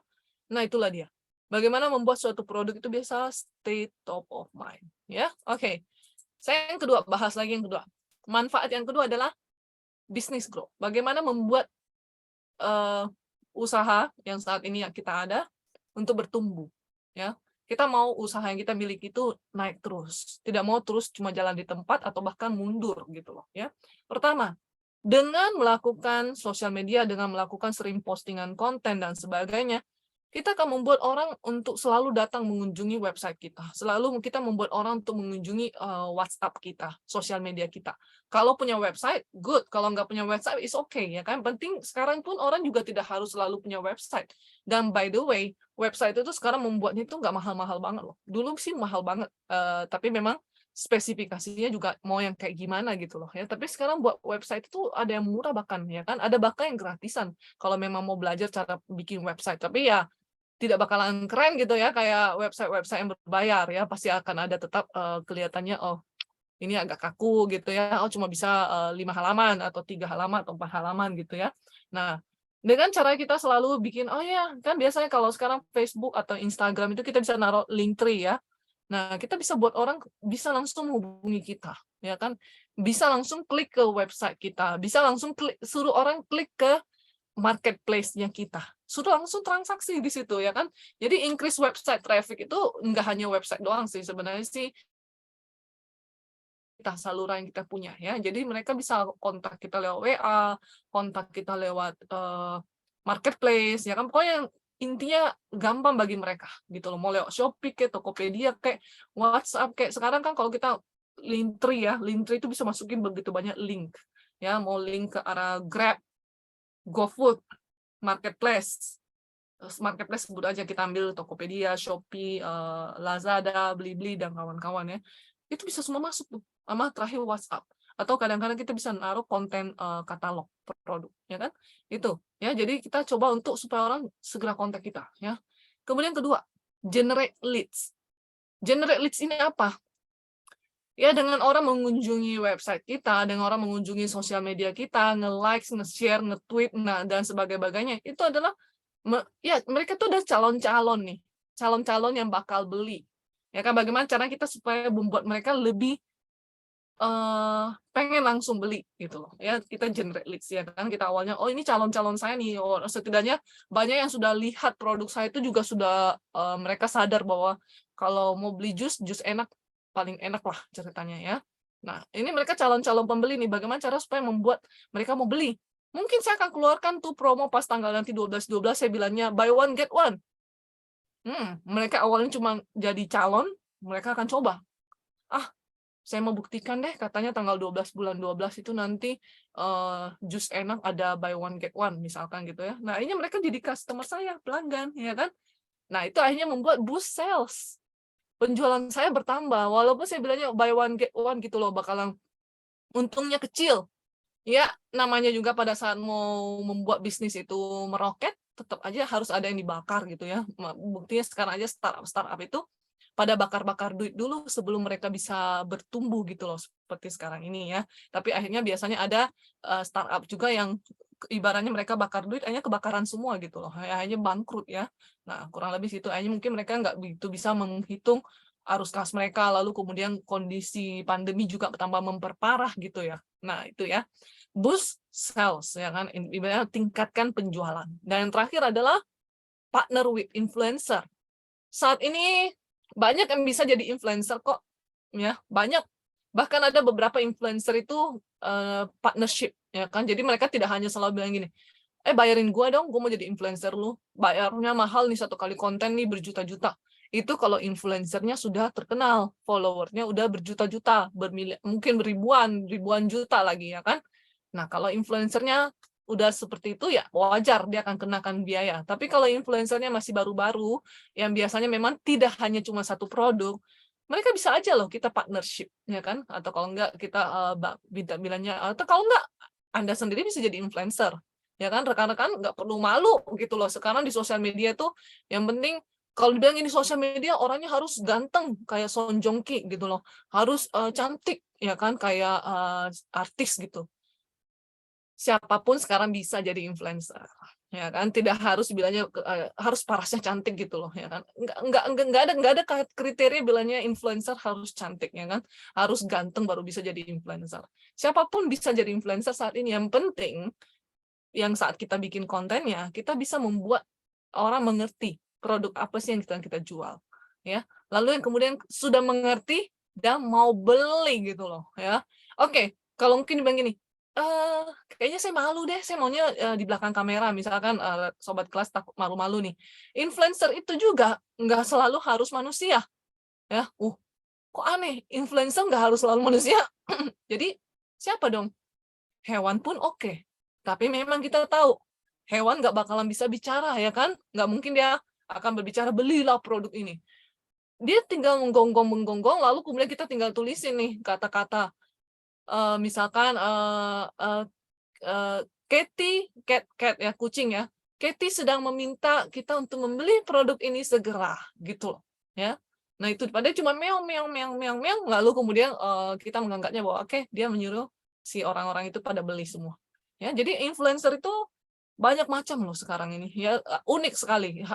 S2: Nah itulah dia. Bagaimana membuat suatu produk itu biasa stay top of mind ya. Oke. Saya yang kedua, bahas lagi yang kedua. Manfaat yang kedua adalah business growth. Bagaimana membuat usaha yang saat ini yang kita ada untuk bertumbuh ya. Kita mau usaha yang kita miliki itu naik terus, tidak mau terus cuma jalan di tempat atau bahkan mundur gitu loh ya. Pertama, dengan melakukan sosial media, dengan melakukan sering postingan konten dan sebagainya, kita akan membuat orang untuk selalu datang mengunjungi website kita. Selalu kita membuat orang untuk mengunjungi WhatsApp kita, sosial media kita. Kalau punya website, good. Kalau nggak punya website, it's okay. Ya kan? Penting sekarang pun orang juga tidak harus selalu punya website. Dan by the way, website itu sekarang membuatnya itu nggak mahal-mahal banget loh. Dulu sih mahal banget, tapi memang spesifikasinya juga mau yang kayak gimana gitu loh ya. Tapi sekarang buat website itu ada yang murah bahkan ya kan. Ada bahkan yang gratisan kalau memang mau belajar cara bikin website. Tapi ya tidak bakalan keren gitu ya kayak website-website yang berbayar ya, pasti akan ada tetap kelihatannya oh ini agak kaku gitu ya, oh cuma bisa 5 halaman atau 3 halaman atau 4 halaman gitu ya. Nah, dengan cara kita selalu bikin, oh ya kan biasanya kalau sekarang Facebook atau Instagram itu kita bisa naruh link tree ya. Nah, kita bisa buat orang bisa langsung menghubungi kita, ya kan? Bisa langsung klik ke website kita, bisa langsung suruh orang klik ke marketplace-nya kita. Sudah langsung transaksi di situ, ya kan? Jadi increase website traffic itu nggak hanya website doang sih, sebenarnya sih kita saluran yang kita punya, ya. Jadi mereka bisa kontak kita lewat WA, kontak kita lewat marketplace, ya kan? Pokoknya intinya gampang bagi mereka gitu loh. Mau lewat Shopee kayak Tokopedia kayak WhatsApp kayak sekarang kan kalau kita Linktree ya, Linktree itu bisa masukin begitu banyak link. Ya, mau link ke arah Grab, GoFood, marketplace. Marketplace sebut aja kita ambil Tokopedia, Shopee, Lazada, Blibli dan kawan-kawan ya. Itu bisa semua masuk tuh. Sama terakhir WhatsApp. Atau kadang-kadang kita bisa naruh konten katalog produk, ya kan? Itu ya. Jadi kita coba untuk supaya orang segera kontak kita ya. Kemudian kedua, generate leads. Generate leads ini apa? Ya, dengan orang mengunjungi website kita, dengan orang mengunjungi sosial media kita, nge-like, nge-share, nge-tweet, nah, dan sebagainya, itu adalah ya mereka tuh udah calon-calon nih, calon-calon yang bakal beli. Ya kan, bagaimana cara kita supaya membuat mereka lebih pengen langsung beli gitu loh. Ya, kita generate leads ya kan, kita awalnya oh ini calon-calon saya nih, oh, setidaknya banyak yang sudah lihat produk saya itu juga sudah mereka sadar bahwa kalau mau beli jus enak paling enak lah ceritanya ya. Nah, ini mereka calon-calon pembeli nih, bagaimana cara supaya membuat mereka mau beli? Mungkin saya akan keluarkan tuh promo pas tanggal nanti 12/12 saya bilangnya buy one get one. Mereka awalnya cuma jadi calon, mereka akan coba. Ah, saya mau buktikan deh, katanya tanggal 12 bulan 12 itu nanti jus enak ada buy one get one misalkan gitu ya. Nah, ini mereka jadi customer saya, pelanggan ya kan. Nah, itu akhirnya membuat boost sales. Penjualan saya bertambah walaupun saya bilangnya buy one get one gitu loh, bakalan untungnya kecil. Ya, namanya juga pada saat mau membuat bisnis itu meroket, tetap aja harus ada yang dibakar gitu ya. Buktinya sekarang aja startup itu pada bakar-bakar duit dulu sebelum mereka bisa bertumbuh gitu loh, seperti sekarang ini ya. Tapi akhirnya biasanya ada startup juga yang ibaratnya mereka bakar duit, akhirnya kebakaran semua gitu loh, akhirnya bangkrut ya. Nah, kurang lebih situ, akhirnya mungkin mereka nggak begitu bisa menghitung arus kas mereka, lalu kemudian kondisi pandemi juga bertambah memperparah gitu ya. Nah, itu ya. Boost sales, ya kan, ibaratnya tingkatkan penjualan. Dan yang terakhir adalah partner with influencer. Saat ini banyak yang bisa jadi influencer kok, ya banyak. Bahkan ada beberapa influencer itu partnership, ya kan. Jadi mereka tidak hanya selalu bilang gini, bayarin gue dong, gue mau jadi influencer lu. Bayarnya mahal nih, satu kali konten nih berjuta-juta. Itu kalau influencernya sudah terkenal, followernya udah berjuta-juta, mungkin ribuan juta lagi ya kan. Nah, kalau influencernya udah seperti itu ya wajar dia akan kenakan biaya. Tapi kalau influencernya masih baru-baru, yang biasanya memang tidak hanya cuma satu produk, mereka bisa aja loh kita partnership, ya kan? Atau kalau enggak kita bilangnya, atau kalau enggak Anda sendiri bisa jadi influencer, ya kan? Rekan-rekan nggak perlu malu gitu loh. Sekarang di sosial media tuh yang penting kalau dibilang ini sosial media orangnya harus ganteng kayak Son Joong Ki gitu loh, harus cantik ya kan kayak artis gitu. Siapapun sekarang bisa jadi influencer, ya kan, tidak harus bilangnya harus parasnya cantik gitu loh, ya kan, nggak ada kriteria bilangnya influencer harus cantik, ya kan, harus ganteng baru bisa jadi influencer. Siapapun bisa jadi influencer saat ini, yang penting yang saat kita bikin kontennya kita bisa membuat orang mengerti produk apa sih yang kita jual, ya, lalu yang kemudian sudah mengerti dan mau beli gitu loh, ya. Oke, kalau mungkin dibilang gini, kayaknya saya malu deh, saya maunya di belakang kamera, misalkan sobat kelas takut malu-malu nih. Influencer itu juga nggak selalu harus manusia, ya. Kok aneh, influencer nggak harus selalu manusia. Jadi siapa dong? Hewan pun oke. Tapi memang kita tahu, hewan nggak bakalan bisa bicara, ya kan? Nggak mungkin dia akan berbicara, belilah produk ini. Dia tinggal menggonggong, lalu kemudian kita tinggal tulisin nih kata-kata. Misalkan Katie, cat ya, kucing ya. Katie sedang meminta kita untuk membeli produk ini segera, gitu loh, ya. Nah, itu padahal cuma meong meong meong meong meong, lalu kemudian kita menganggapnya bahwa oke, dia menyuruh si orang-orang itu pada beli semua. Ya, jadi influencer itu banyak macam loh sekarang ini ya, unik sekali.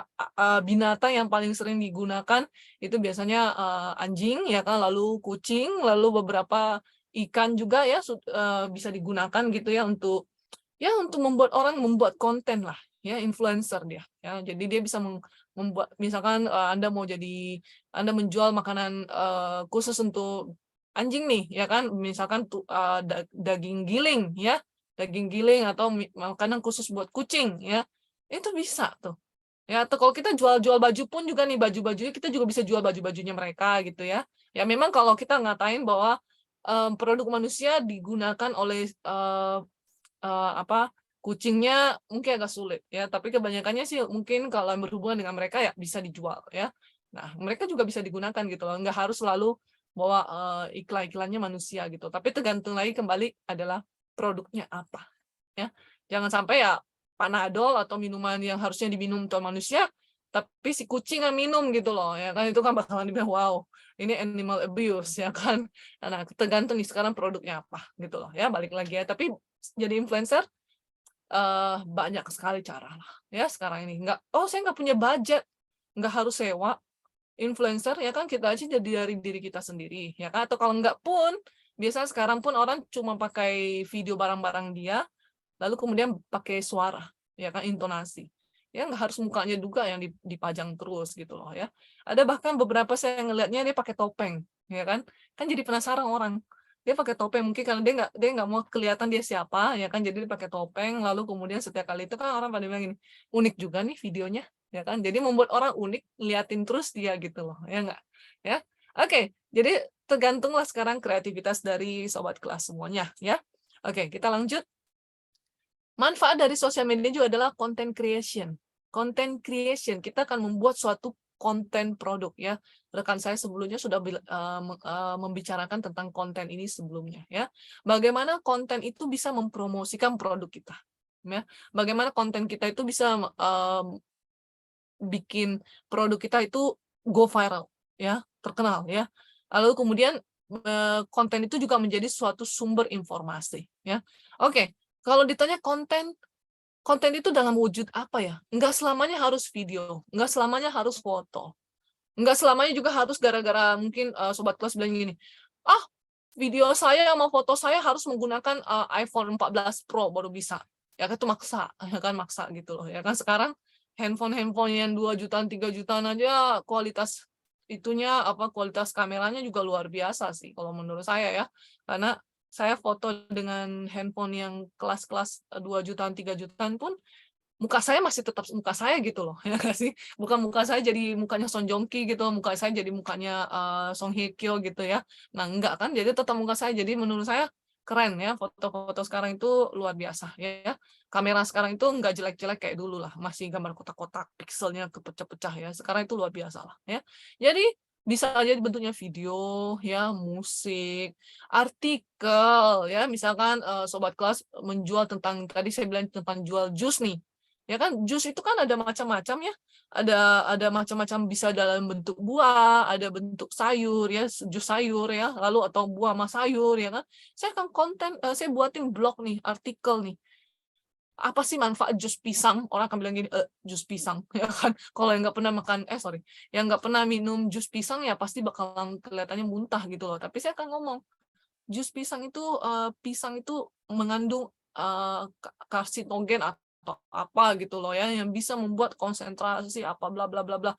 S2: Binatang yang paling sering digunakan itu biasanya anjing ya kan, lalu kucing, lalu beberapa ikan juga ya bisa digunakan gitu ya untuk membuat orang membuat konten lah ya, influencer dia ya. Jadi dia bisa membuat, misalkan Anda menjual makanan khusus untuk anjing nih ya kan, misalkan daging giling ya, daging giling atau makanan khusus buat kucing ya, itu bisa tuh ya. Atau kalau kita jual baju pun juga nih, baju-bajunya kita juga bisa jual baju-bajunya mereka gitu ya. Ya memang kalau kita ngatain bahwa produk manusia digunakan oleh kucingnya mungkin agak sulit ya, tapi kebanyakannya sih mungkin kalau yang berhubungan dengan mereka ya bisa dijual ya. Nah mereka juga bisa digunakan gitu loh, nggak harus selalu bahwa iklan-iklannya manusia gitu, tapi tergantung lagi kembali adalah produknya apa ya. Jangan sampai ya Panadol atau minuman yang harusnya diminum untuk manusia tapi si kucing yang minum gitu loh ya kan, itu kan bakalan dibilang wow ini animal abuse ya kan. Nah tergantung nih sekarang produknya apa gitu loh ya, balik lagi ya. Tapi jadi influencer banyak sekali cara lah ya sekarang ini. Saya nggak punya budget, nggak harus sewa influencer ya kan, kita aja jadi dari diri kita sendiri ya kan. Atau kalau nggak pun, biasanya sekarang pun orang cuma pakai video barang-barang dia, lalu kemudian pakai suara ya kan, intonasi ya, nggak harus mukanya juga yang dipajang terus gitu loh ya. Ada bahkan beberapa saya ngelihatnya dia pakai topeng ya kan jadi penasaran orang, dia pakai topeng mungkin karena dia nggak mau kelihatan dia siapa ya kan, jadi dia pakai topeng, lalu kemudian setiap kali itu kan orang pada bilang gini, unik juga nih videonya ya kan, jadi membuat orang unik liatin terus dia gitu loh ya nggak ya. Oke, jadi tergantunglah sekarang kreativitas dari sobat kelas semuanya ya. Oke, kita lanjut. Manfaat dari sosial media juga adalah content creation. Content creation, kita akan membuat suatu konten produk ya. Rekan saya sebelumnya sudah membicarakan tentang konten ini sebelumnya ya. Bagaimana konten itu bisa mempromosikan produk kita ya. Bagaimana konten kita itu bisa bikin produk kita itu go viral ya, terkenal ya. Lalu kemudian konten itu juga menjadi suatu sumber informasi ya. Oke, kalau ditanya konten itu dalam wujud apa ya? Enggak selamanya harus video, enggak selamanya harus foto. Enggak selamanya juga harus gara-gara mungkin sobat kelas bilang gini, "Ah, video saya sama foto saya harus menggunakan iPhone 14 Pro baru bisa." Ya kan itu maksa, ya kan maksa gitu loh. Ya kan sekarang handphone yang 2 jutaan, 3 jutaan aja kualitas kameranya juga luar biasa sih kalau menurut saya ya. Karena saya foto dengan handphone yang kelas-kelas 2 jutaan, 3 jutaan pun muka saya masih tetap muka saya gitu loh, ya nggak sih? Bukan muka saya jadi mukanya Song Joong Ki gitu, muka saya jadi mukanya Song Hye Kyo gitu ya. Nah, enggak kan, jadi tetap muka saya. Jadi menurut saya keren ya, foto-foto sekarang itu luar biasa ya. Kamera sekarang itu nggak jelek-jelek kayak dulu lah, masih gambar kotak-kotak, pixelnya kepecah-pecah ya. Sekarang itu luar biasa lah ya. Jadi bisa aja bentuknya video ya, musik, artikel ya, misalkan sobat kelas menjual tentang, tadi saya bilang tentang jual jus nih. Ya kan, jus itu kan ada macam-macam ya. Ada macam-macam, bisa dalam bentuk buah, ada bentuk sayur ya, jus sayur ya, lalu atau buah sama sayur ya kan. Saya akan saya buatin blog nih, artikel nih. Apa sih manfaat jus pisang? Orang akan bilang gini, jus pisang ya kan. Kalau yang nggak pernah yang nggak pernah minum jus pisang ya pasti bakalan kelihatannya muntah gitu loh. Tapi saya akan ngomong, jus pisang itu mengandung karsinogen atau apa gitu loh ya, yang bisa membuat konsentrasi apa bla bla bla bla.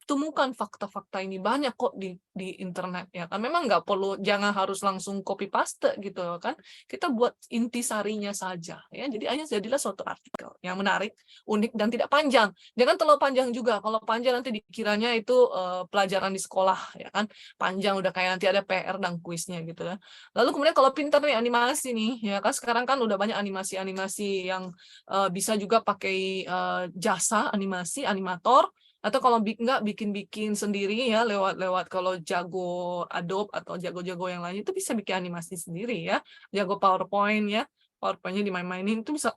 S2: Temukan fakta-fakta ini banyak kok di internet ya kan. Memang nggak perlu, jangan harus langsung copy paste gitu kan. Kita buat intisarinya saja ya. Jadi jadilah suatu artikel yang menarik, unik dan tidak panjang. Jangan terlalu panjang juga. Kalau panjang nanti dikiranya itu pelajaran di sekolah ya kan. Panjang udah kayak nanti ada PR dan kuisnya gitu ya. Lalu kemudian kalau pintar nih animasi nih ya kan, sekarang kan udah banyak animasi-animasi yang bisa juga pakai jasa animator. Atau kalau nggak bikin sendiri ya, lewat kalau jago Adobe atau jago-jago yang lain itu bisa bikin animasi sendiri ya. Jago PowerPoint ya, PowerPoint-nya dimain-mainin itu bisa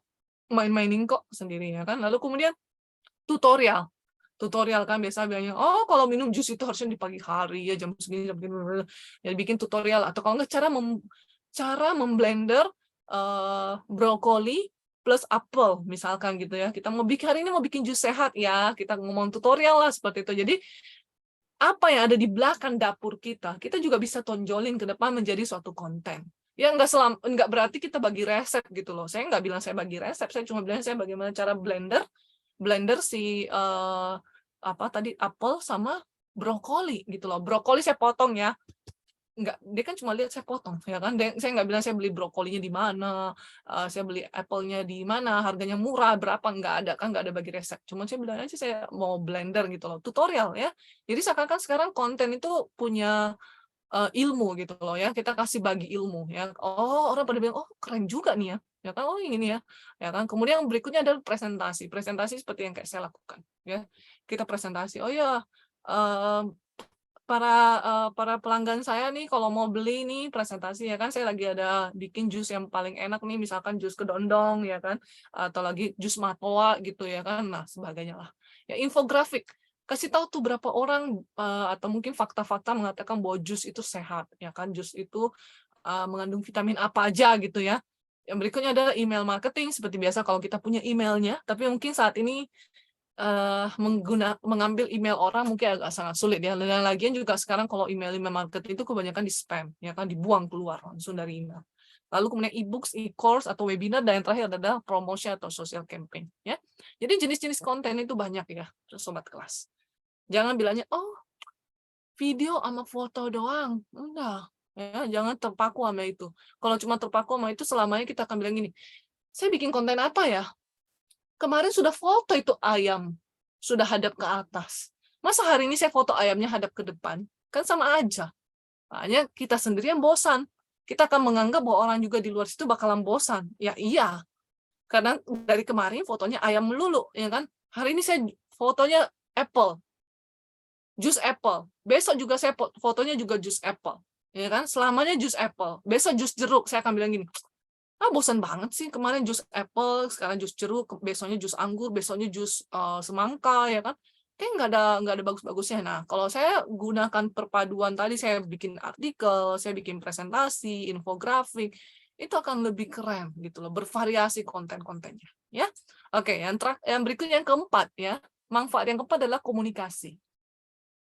S2: main-mainin kok sendiri ya kan. Lalu kemudian tutorial kan biasa bilangnya, oh kalau minum jus itu harusnya di pagi hari ya, jam segini ya, bikin tutorial. Atau kalau nggak cara memblender brokoli plus apel misalkan gitu ya. Kita hari ini mau bikin jus sehat ya, kita ngomong tutorial lah seperti itu. Jadi apa yang ada di belakang dapur kita juga bisa tonjolin ke depan menjadi suatu konten. Ya nggak berarti kita bagi resep gitu loh. Saya nggak bilang saya bagi resep, saya cuma bilang saya bagaimana cara blender si apa tadi apel sama brokoli gitu loh. Brokoli saya potong ya. Nggak, dia kan cuma lihat saya potong ya kan. Saya nggak bilang saya beli brokolinya di mana, saya beli apelnya di mana, harganya murah berapa, nggak ada kan, nggak ada bagi resep. Cuma saya bilang aja saya mau blender gitu loh, tutorial ya. Jadi seakan-akan sekarang konten itu punya ilmu gitu loh ya, kita kasih bagi ilmu ya. Oh, orang pada bilang, oh keren juga nih ya kan, oh ini ya kan. Kemudian berikutnya adalah presentasi seperti yang kayak saya lakukan ya. Kita presentasi, oh ya para pelanggan saya nih kalau mau beli nih presentasi ya kan, saya lagi ada bikin jus yang paling enak nih, misalkan jus kedondong ya kan, atau lagi jus matoa gitu ya kan, nah sebagainya lah. Ya infografik, kasih tahu tuh berapa orang atau mungkin fakta-fakta mengatakan bahwa jus itu sehat ya kan, jus itu mengandung vitamin apa aja gitu ya. Yang berikutnya adalah email marketing, seperti biasa kalau kita punya emailnya, tapi mungkin saat ini mengambil email orang mungkin agak sangat sulit ya. Dan lagian juga sekarang kalau email marketing itu kebanyakan di spam ya kan, dibuang keluar langsung dari email. Lalu kemudian e-books, e-course atau webinar, dan yang terakhir adalah promosi atau social campaign ya. Jadi jenis-jenis konten itu banyak ya, sobat kelas. Jangan bilangnya oh video sama foto doang. Enggak. Ya, jangan terpaku sama itu. Kalau cuma terpaku sama itu, selamanya kita akan bilang gini, saya bikin konten apa ya? Kemarin sudah foto itu ayam, sudah hadap ke atas. Masa hari ini saya foto ayamnya hadap ke depan? Kan sama aja. Makanya kita sendiri yang bosan. Kita akan menganggap bahwa orang juga di luar situ bakalan bosan. Ya iya. Karena dari kemarin fotonya ayam melulu, ya kan? Hari ini saya fotonya apple. Jus apple. Besok juga saya fotonya juga jus apple. Ya kan? Selamanya jus apple. Besok jus jeruk, saya akan bilang gini, bosan banget sih, kemarin jus apple, sekarang jus jeruk, besoknya jus anggur, besoknya jus semangka ya kan, kayak nggak ada bagus-bagusnya. Nah kalau saya gunakan perpaduan tadi, saya bikin artikel, saya bikin presentasi, infografik, itu akan lebih keren gitu loh, bervariasi konten-kontennya ya. Oke, yang berikutnya yang keempat ya, manfaat yang keempat adalah komunikasi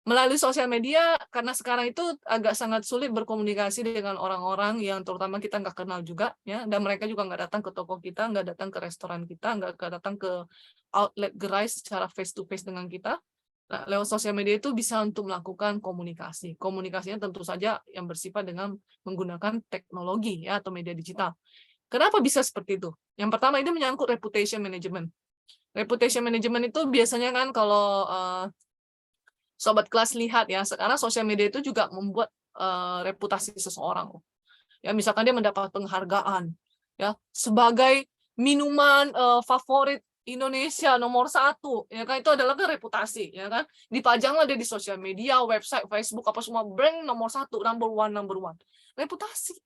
S2: melalui sosial media, karena sekarang itu agak sangat sulit berkomunikasi dengan orang-orang yang terutama kita nggak kenal juga ya, dan mereka juga nggak datang ke toko kita, nggak datang ke restoran kita, nggak datang ke outlet gerai secara face to face dengan kita. Nah, lewat sosial media itu bisa untuk melakukan komunikasi. Komunikasinya tentu saja yang bersifat dengan menggunakan teknologi ya atau media digital. Kenapa bisa seperti itu? Yang pertama, ini menyangkut reputation management. Reputation management itu biasanya kan kalau sobat kelas lihat ya, sekarang sosial media itu juga membuat reputasi seseorang. Ya, misalkan dia mendapat penghargaan ya sebagai minuman favorit Indonesia nomor 1, ya kan, itu adalah kan reputasi, ya kan, dipajanglah dia di sosial media, website, Facebook, apa semua, brand nomor 1, number one, reputasi.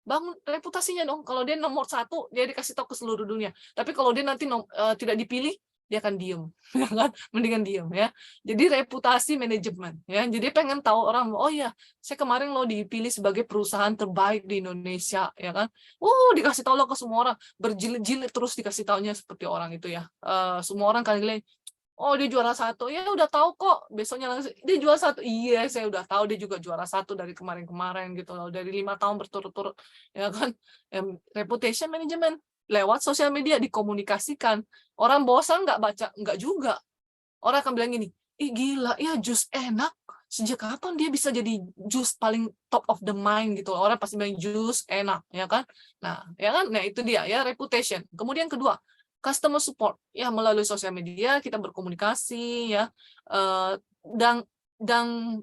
S2: Bangun reputasinya dong. Kalau dia nomor 1, dia dikasih tahu ke seluruh dunia. Tapi kalau dia nanti tidak dipilih, dia akan diem, ya kan? Mendingan diem ya. Jadi reputasi manajemen ya. Jadi pengen tahu orang, oh ya, saya kemarin lo dipilih sebagai perusahaan terbaik di Indonesia, ya kan? Dikasih tahu lo ke semua orang, berjilid-jilid terus dikasih taunya seperti orang itu ya. Semua orang kan bilang, oh dia juara 1, ya udah tahu kok, besoknya langsung dia juara 1, iya saya udah tahu dia juga juara 1 dari kemarin-kemarin gitu loh, dari 5 tahun berturut-turut, ya kan. Reputation management lewat sosial media dikomunikasikan. Orang bosan nggak baca, nggak juga. Orang akan bilang gini, ih gila ya jus enak, sejak kapan dia bisa jadi jus paling top of the mind gitu. Orang pasti bilang jus enak, ya kan. Nah ya kan, nah itu dia ya, reputation. Kemudian kedua, customer support ya, melalui sosial media kita berkomunikasi ya, dan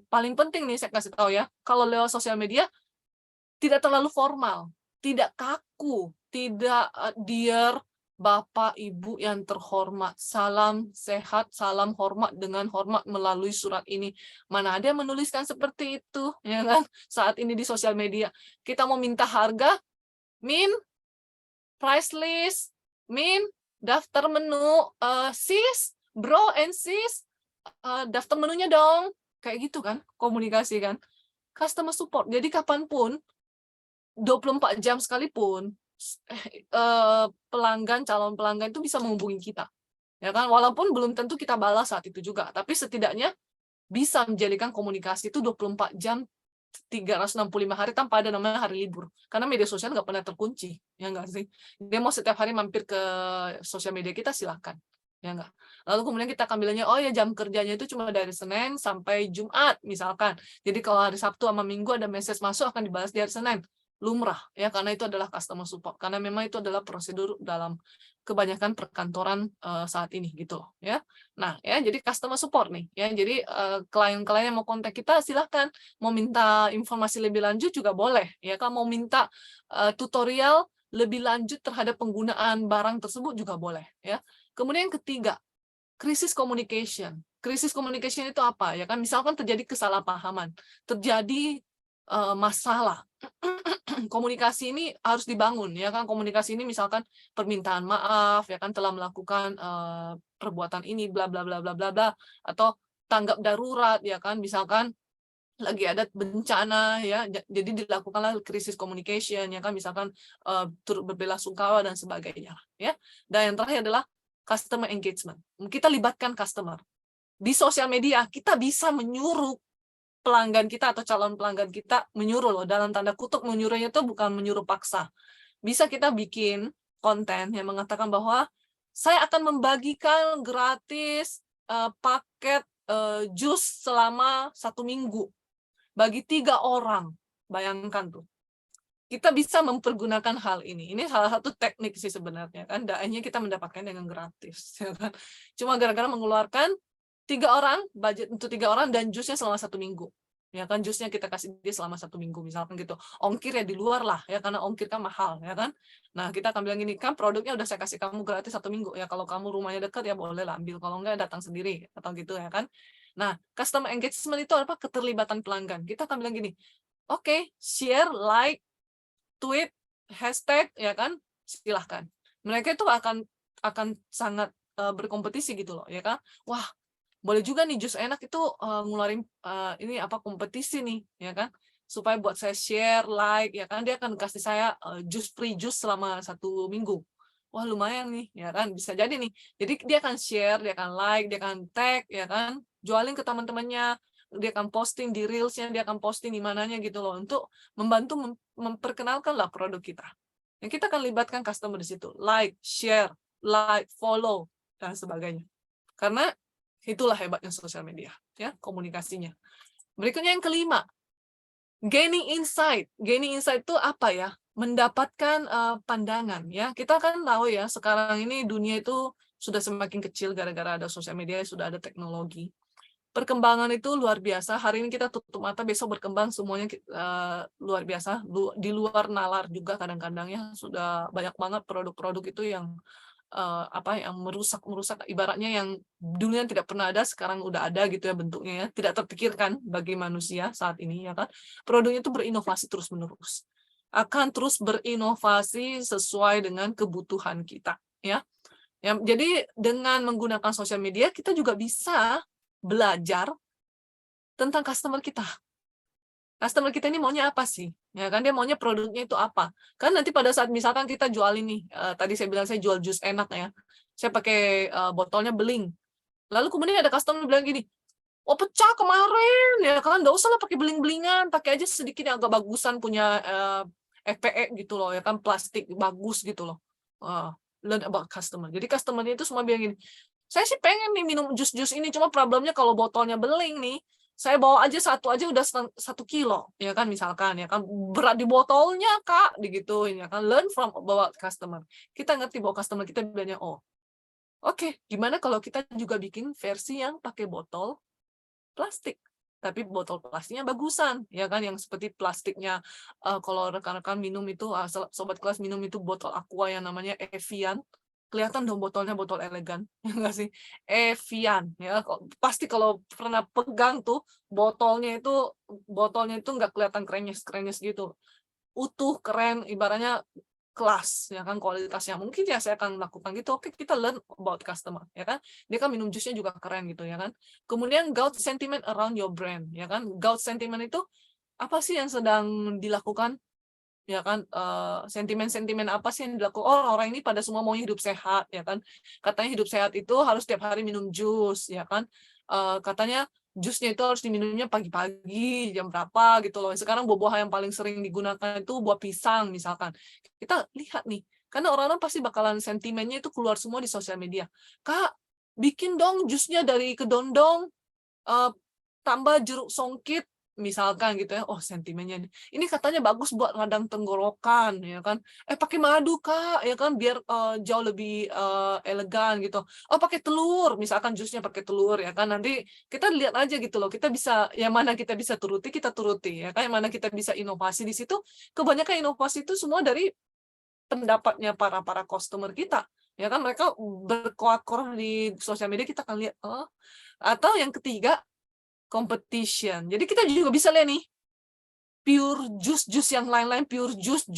S2: paling penting nih saya kasih tahu ya, kalau lewat sosial media tidak terlalu formal, tidak kaku, tidak dear Bapak Ibu yang terhormat, salam sehat, salam hormat dengan hormat melalui surat ini. Mana ada yang menuliskan seperti itu, ya kan? Saat ini di sosial media kita mau minta harga, min price list, min daftar menu, sis, bro and sis, daftar menunya dong, kayak gitu kan, komunikasi kan, customer support. Jadi kapanpun, 24 jam sekalipun, pelanggan, calon pelanggan itu bisa menghubungi kita, ya kan? Walaupun belum tentu kita balas saat itu juga, tapi setidaknya bisa menjadikan komunikasi itu 24 jam 365 hari tanpa ada namanya hari libur. Karena media sosial nggak pernah terkunci, ya nggak sih? Dia mau setiap hari mampir ke sosial media kita, silakan. Ya nggak? Lalu kemudian kita akan bilangnya, oh ya jam kerjanya itu cuma dari Senin sampai Jumat, misalkan. Jadi kalau hari Sabtu sama Minggu ada message masuk akan dibalas di hari Senin. Lumrah, ya karena itu adalah customer support. Karena memang itu adalah prosedur dalam kebanyakan perkantoran saat ini gitu loh, ya. Nah, ya jadi customer support nih, ya. Jadi klien-klien yang mau kontak kita silahkan, mau minta informasi lebih lanjut juga boleh, ya kan, mau minta tutorial lebih lanjut terhadap penggunaan barang tersebut juga boleh, ya. Kemudian yang ketiga, krisis communication. Krisis communication itu apa? Ya kan, misalkan terjadi kesalahpahaman, terjadi masalah. Komunikasi ini harus dibangun, ya kan. Komunikasi ini misalkan permintaan maaf, ya kan, telah melakukan perbuatan ini, bla bla bla bla bla bla, atau tanggap darurat, ya kan, misalkan lagi ada bencana, ya, jadi dilakukanlah krisis communication, ya kan, misalkan turut berbelasungkawa dan sebagainya, ya. Dan yang terakhir adalah customer engagement. Kita libatkan customer di sosial media. Kita bisa menyuruh pelanggan kita atau calon pelanggan kita, menyuruh loh, dalam tanda kutip menyuruhnya itu bukan menyuruh paksa. Bisa kita bikin konten yang mengatakan bahwa saya akan membagikan gratis paket jus selama 1 minggu bagi 3 orang. Bayangkan tuh. Kita bisa mempergunakan hal ini. Ini salah satu teknik sih sebenarnya kan. Daanya kita mendapatkan dengan gratis, ya kan. Cuma gara-gara mengeluarkan 3 orang, budget untuk 3 orang, dan jusnya selama 1 minggu. Ya kan, jusnya kita kasih dia selama 1 minggu, misalkan gitu. Ongkir ya di luar lah, ya, karena ongkir kan mahal, ya kan. Nah, kita akan bilang gini, kan produknya udah saya kasih kamu gratis 1 minggu, ya kalau kamu rumahnya dekat ya boleh lah ambil, kalau enggak datang sendiri, atau gitu, ya kan. Nah, customer engagement itu apa? Keterlibatan pelanggan. Kita akan bilang gini, oke, share, like, tweet, hashtag, ya kan, silahkan. Mereka itu akan sangat berkompetisi gitu loh, ya kan. Wah, boleh juga nih jus enak itu ngeluarin ini apa, kompetisi nih, ya kan, supaya buat saya share, like, ya kan, dia akan kasih saya free jus selama 1 minggu. Wah, lumayan nih, ya kan, bisa jadi nih. Jadi dia akan share, dia akan like, dia akan tag, ya kan, jualin ke teman-temannya, dia akan posting di reels-nya, dia akan posting di mananya gitu loh, untuk membantu memperkenalkan lah produk kita. Yang kita akan libatkan customer di situ, like, share, like, follow, dan sebagainya. Karena itulah hebatnya sosial media, ya, komunikasinya. Berikutnya yang kelima, gaining insight. Gaining insight itu apa ya? Mendapatkan pandangan, ya. Kita kan tahu ya, sekarang ini dunia itu sudah semakin kecil gara-gara ada sosial media, sudah ada teknologi. Perkembangan itu luar biasa. Hari ini kita tutup mata, besok berkembang semuanya luar biasa. Di luar nalar juga kadang-kadang ya, sudah banyak banget produk-produk itu yang yang merusak ibaratnya, yang dunia tidak pernah ada sekarang udah ada gitu ya bentuknya, ya, tidak terpikirkan bagi manusia saat ini, ya kan. Produknya itu berinovasi terus-menerus, akan terus berinovasi sesuai dengan kebutuhan kita, ya. Jadi dengan menggunakan sosial media kita juga bisa belajar tentang customer kita. Customer kita ini maunya apa sih? Ya kan, dia maunya produknya itu apa? Kan nanti pada saat misalkan kita jual ini, tadi saya bilang saya jual jus enak ya. Saya pakai botolnya beling. Lalu kemudian ada customer bilang gini, "Oh, pecah kemarin." Ya kan, nggak usah lah pakai beling-belingan, pakai aja sedikit yang agak bagusan punya FPE gitu loh, ya kan, plastik bagus gitu loh. Learn about customer. Jadi customer-nya itu semua bilang gini, "Saya sih pengen nih minum jus-jus ini, cuma problemnya kalau botolnya beling nih, saya bawa aja satu aja udah 1 kilo, ya kan, misalkan, ya kan, berat di botolnya Kak, digituin, ya kan. Learn from about customer. Kita ngerti bahwa customer kita bilangnya, oh, oke, gimana kalau kita juga bikin versi yang pakai botol plastik, tapi botol plastiknya bagusan, ya kan, yang seperti plastiknya kalau rekan-rekan minum itu, sobat kelas minum itu botol Aqua yang namanya Evian, kelihatan dong botolnya botol elegan, ya nggak sih? Evian, ya, pasti kalau pernah pegang tuh botolnya itu nggak kelihatan krenyes gitu, utuh, keren, ibaratnya kelas, ya kan, kualitasnya. Mungkin ya saya akan lakukan gitu. Oke, kita learn about customer, ya kan. Dia kan minum jusnya juga keren gitu, ya kan. Kemudian gauge sentiment around your brand, ya kan. Gauge sentiment itu apa sih yang sedang dilakukan ya kan, sentimen-sentimen apa sih yang dilakukan, oh orang ini pada semua mau hidup sehat, ya kan, katanya hidup sehat itu harus setiap hari minum jus, ya kan, katanya jusnya itu harus diminumnya pagi-pagi jam berapa gitu loh. Sekarang buah-buahan yang paling sering digunakan itu buah pisang misalkan. Kita lihat nih, karena orang-orang pasti bakalan sentimennya itu keluar semua di sosial media. Kak, bikin dong jusnya dari kedondong, tambah jeruk songkit, misalkan gitu ya. Oh, sentimennya nih. Ini katanya bagus buat radang tenggorokan, ya kan. Pakai madu, Kak, ya kan, biar jauh lebih elegan gitu. Oh, pakai telur, misalkan jusnya pakai telur, ya kan. Nanti kita lihat aja gitu loh. Kita bisa, yang mana kita bisa turuti, kita turuti, ya kan. Yang mana kita bisa inovasi di situ. Kebanyakan inovasi itu semua dari pendapatnya para customer kita, ya kan. Mereka berkoar-koar di sosial media, kita akan lihat. Oh. Atau yang ketiga, competition. Jadi kita juga bisa lihat nih, pure jus yang lain-lain, pure jus,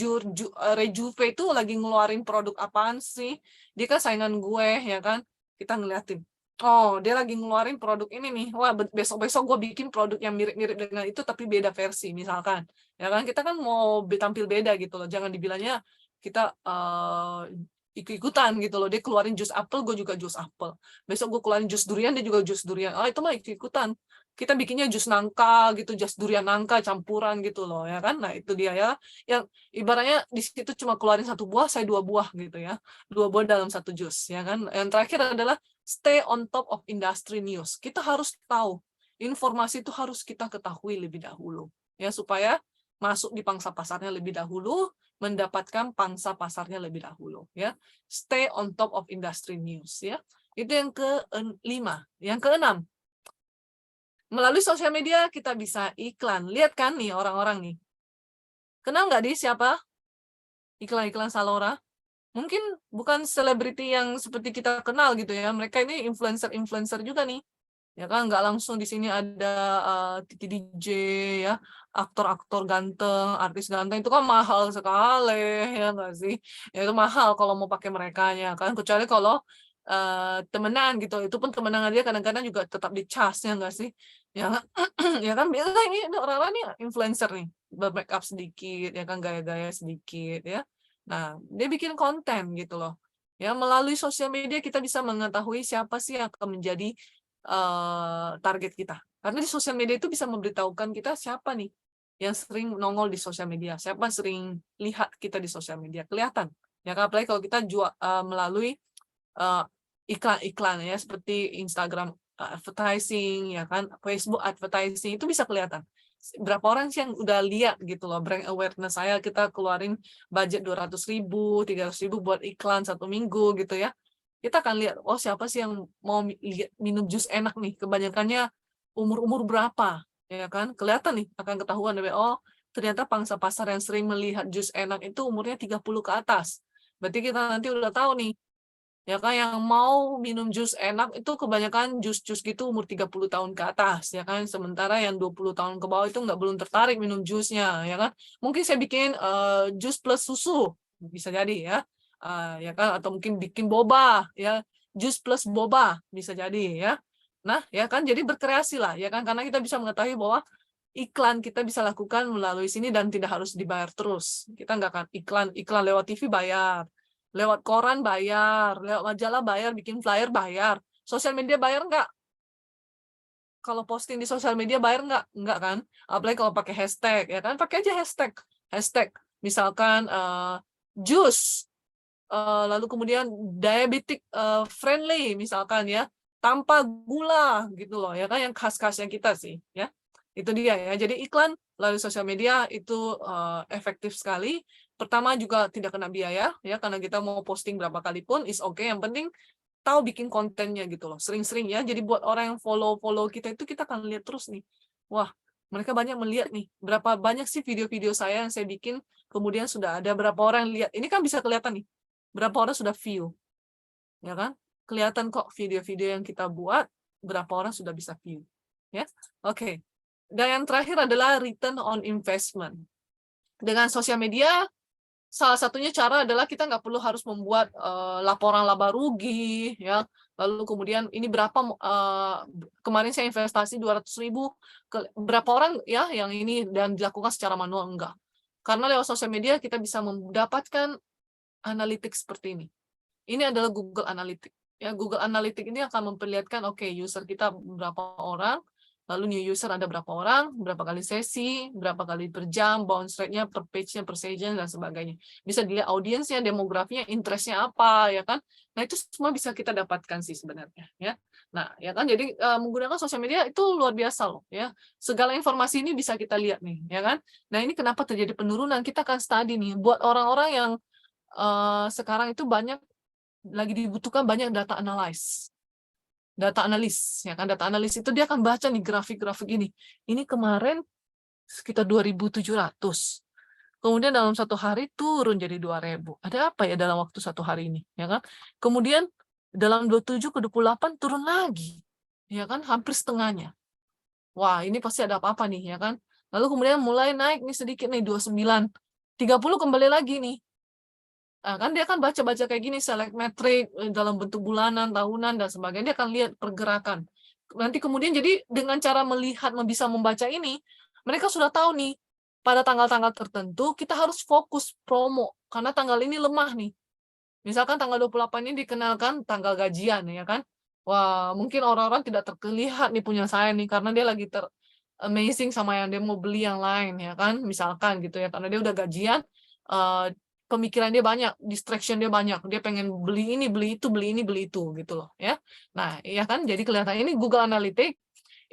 S2: Rejuve itu lagi ngeluarin produk apaan sih? Dia kan saingan gue, ya kan? Kita ngeliatin. Oh, dia lagi ngeluarin produk ini nih. Wah, besok-besok gue bikin produk yang mirip-mirip dengan itu tapi beda versi, misalkan. Ya kan? Kita kan mau tampil beda gitu loh. Jangan dibilangnya kita ikut-ikutan gitu loh. Dia keluarin jus apel, gue juga jus apel. Besok gue keluarin jus durian, dia juga jus durian. Oh, itu mah ikut-ikutan. Kita bikinnya jus nangka gitu, jus durian nangka campuran gitu loh, ya kan. Nah, itu dia ya. Yang ibaratnya di situ cuma keluarin satu buah, saya 2 buah gitu ya. 2 buah dalam satu jus, ya kan. Yang terakhir adalah stay on top of industry news. Kita harus tahu, informasi itu harus kita ketahui lebih dahulu, ya, supaya masuk di pangsa pasarnya lebih dahulu, mendapatkan pangsa pasarnya lebih dahulu, ya. Stay on top of industry news, ya. Itu yang ke-5. Yang ke-6, melalui sosial media kita bisa iklan. Lihat kan nih orang-orang nih. Kenal nggak nih siapa iklan-iklan Salora? Mungkin bukan selebriti yang seperti kita kenal gitu ya. Mereka ini influencer-influencer juga nih. Ya kan, nggak langsung di sini ada Titi DJ ya, aktor-aktor ganteng, artis ganteng itu kan mahal sekali, ya nggak sih? Ya itu mahal kalau mau pakai mereka ya kan, kecuali kalau temenan gitu, itu pun temenan dia kadang-kadang juga tetap dicas ya nggak sih? Ya kan, ya kan biasa ini orang-orang nih influencer nih, bermake up sedikit, ya kan gaya-gaya sedikit ya. Nah, dia bikin konten gitu loh. Ya, melalui sosial media kita bisa mengetahui siapa sih yang akan menjadi target kita. Karena di sosial media itu bisa memberitahukan kita siapa nih yang sering nongol di sosial media, siapa sering lihat kita di sosial media, kelihatan. Ya, apalagi kalau kita jual melalui iklan-iklan ya, seperti Instagram advertising, ya kan, Facebook advertising, itu bisa kelihatan. Berapa orang sih yang udah lihat gitu loh, brand awareness saya, kita keluarin budget 200.000, 300.000 buat iklan 1 minggu gitu ya. Kita akan lihat, oh siapa sih yang mau minum jus enak nih, kebanyakannya umur-umur berapa, ya kan, kelihatan nih, akan ketahuan, oh ternyata pangsa pasar yang sering melihat jus enak itu umurnya 30 ke atas. Berarti kita nanti udah tahu nih, ya kan, yang mau minum jus enak itu kebanyakan jus-jus gitu umur 30 tahun ke atas, ya kan. Sementara yang 20 tahun ke bawah itu belum tertarik minum jusnya, ya kan. Mungkin saya bikin jus plus susu, bisa jadi ya. Ya kan, atau mungkin bikin boba, ya, jus plus boba, bisa jadi ya. Nah, ya kan, jadi berkreasi lah, ya kan, karena kita bisa mengetahui bahwa iklan kita bisa lakukan melalui sini dan tidak harus dibayar terus. Kita nggak akan iklan lewat TV bayar, lewat koran bayar, lewat majalah bayar, bikin flyer bayar. Sosial media bayar nggak? Kalau posting di sosial media bayar nggak? Nggak kan? Apalagi kalau pakai hashtag, ya kan? Pakai aja hashtag. Hashtag, misalkan jus, lalu kemudian diabetic friendly, misalkan ya, tanpa gula, gitu loh, ya kan? Yang khas-khasnya kita sih, ya. Itu dia ya. Jadi iklan melalui sosial media itu efektif sekali. Pertama juga tidak kena biaya ya, karena kita mau posting berapa kali pun is okay. Yang penting tahu bikin kontennya gitu loh. Sering-sering ya. Jadi buat orang yang follow kita itu kita akan lihat terus nih. Wah, mereka banyak melihat nih. Berapa banyak sih video-video saya yang saya bikin kemudian sudah ada berapa orang yang lihat. Ini kan bisa kelihatan nih. Berapa orang sudah view. Ya kan? Kelihatan kok video-video yang kita buat berapa orang sudah bisa view. Ya. Oke. Dan yang terakhir adalah return on investment. Dengan sosial media, salah satunya cara adalah kita nggak perlu harus membuat laporan laba rugi, ya. Lalu kemudian ini berapa, kemarin saya investasi 200.000, berapa orang ya yang ini dan dilakukan secara manual, enggak. Karena lewat sosial media kita bisa mendapatkan analitik seperti ini. Ini adalah Google Analytics. Ya, Google Analytics ini akan memperlihatkan, oke, user kita berapa orang, lalu new user ada berapa orang, berapa kali sesi, berapa kali per jam, bounce rate-nya, per page-nya, per session, dan sebagainya. Bisa dilihat audiensnya, demografinya, interest-nya apa, ya kan? Nah, itu semua bisa kita dapatkan sih sebenarnya. Ya. Nah, ya kan, jadi menggunakan sosial media itu luar biasa loh. Ya. Segala informasi ini bisa kita lihat nih, ya kan? Nah, ini kenapa terjadi penurunan? Kita akan study nih, buat orang-orang yang sekarang itu lagi dibutuhkan banyak data analis, ya kan, data analis itu dia akan baca nih grafik-grafik ini. Ini kemarin sekitar 2.700, kemudian dalam satu hari turun jadi 2.000. Ada apa ya dalam waktu satu hari ini, ya kan? Kemudian dalam 27 ke 28 turun lagi, ya kan, hampir setengahnya. Wah, ini pasti ada apa-apa nih, ya kan? Lalu kemudian mulai naik nih sedikit nih 29, 30 kembali lagi nih. Nah, kan dia akan baca-baca kayak gini, select metric dalam bentuk bulanan, tahunan, dan sebagainya. Dia akan lihat pergerakan. Nanti kemudian jadi dengan cara melihat, bisa membaca ini, mereka sudah tahu nih, pada tanggal-tanggal tertentu kita harus fokus promo, karena tanggal ini lemah nih. Misalkan tanggal 28 ini dikenalkan tanggal gajian, ya kan? Wah, mungkin orang-orang tidak terlihat nih punya saya nih, karena dia lagi amazing sama yang dia mau beli yang lain, ya kan? Misalkan gitu ya, karena dia udah gajian, pemikiran dia banyak, distraction dia banyak, dia pengen beli ini, beli itu, beli ini, beli itu, gitu loh, ya. Nah, ya kan, jadi kelihatan ini Google Analytics,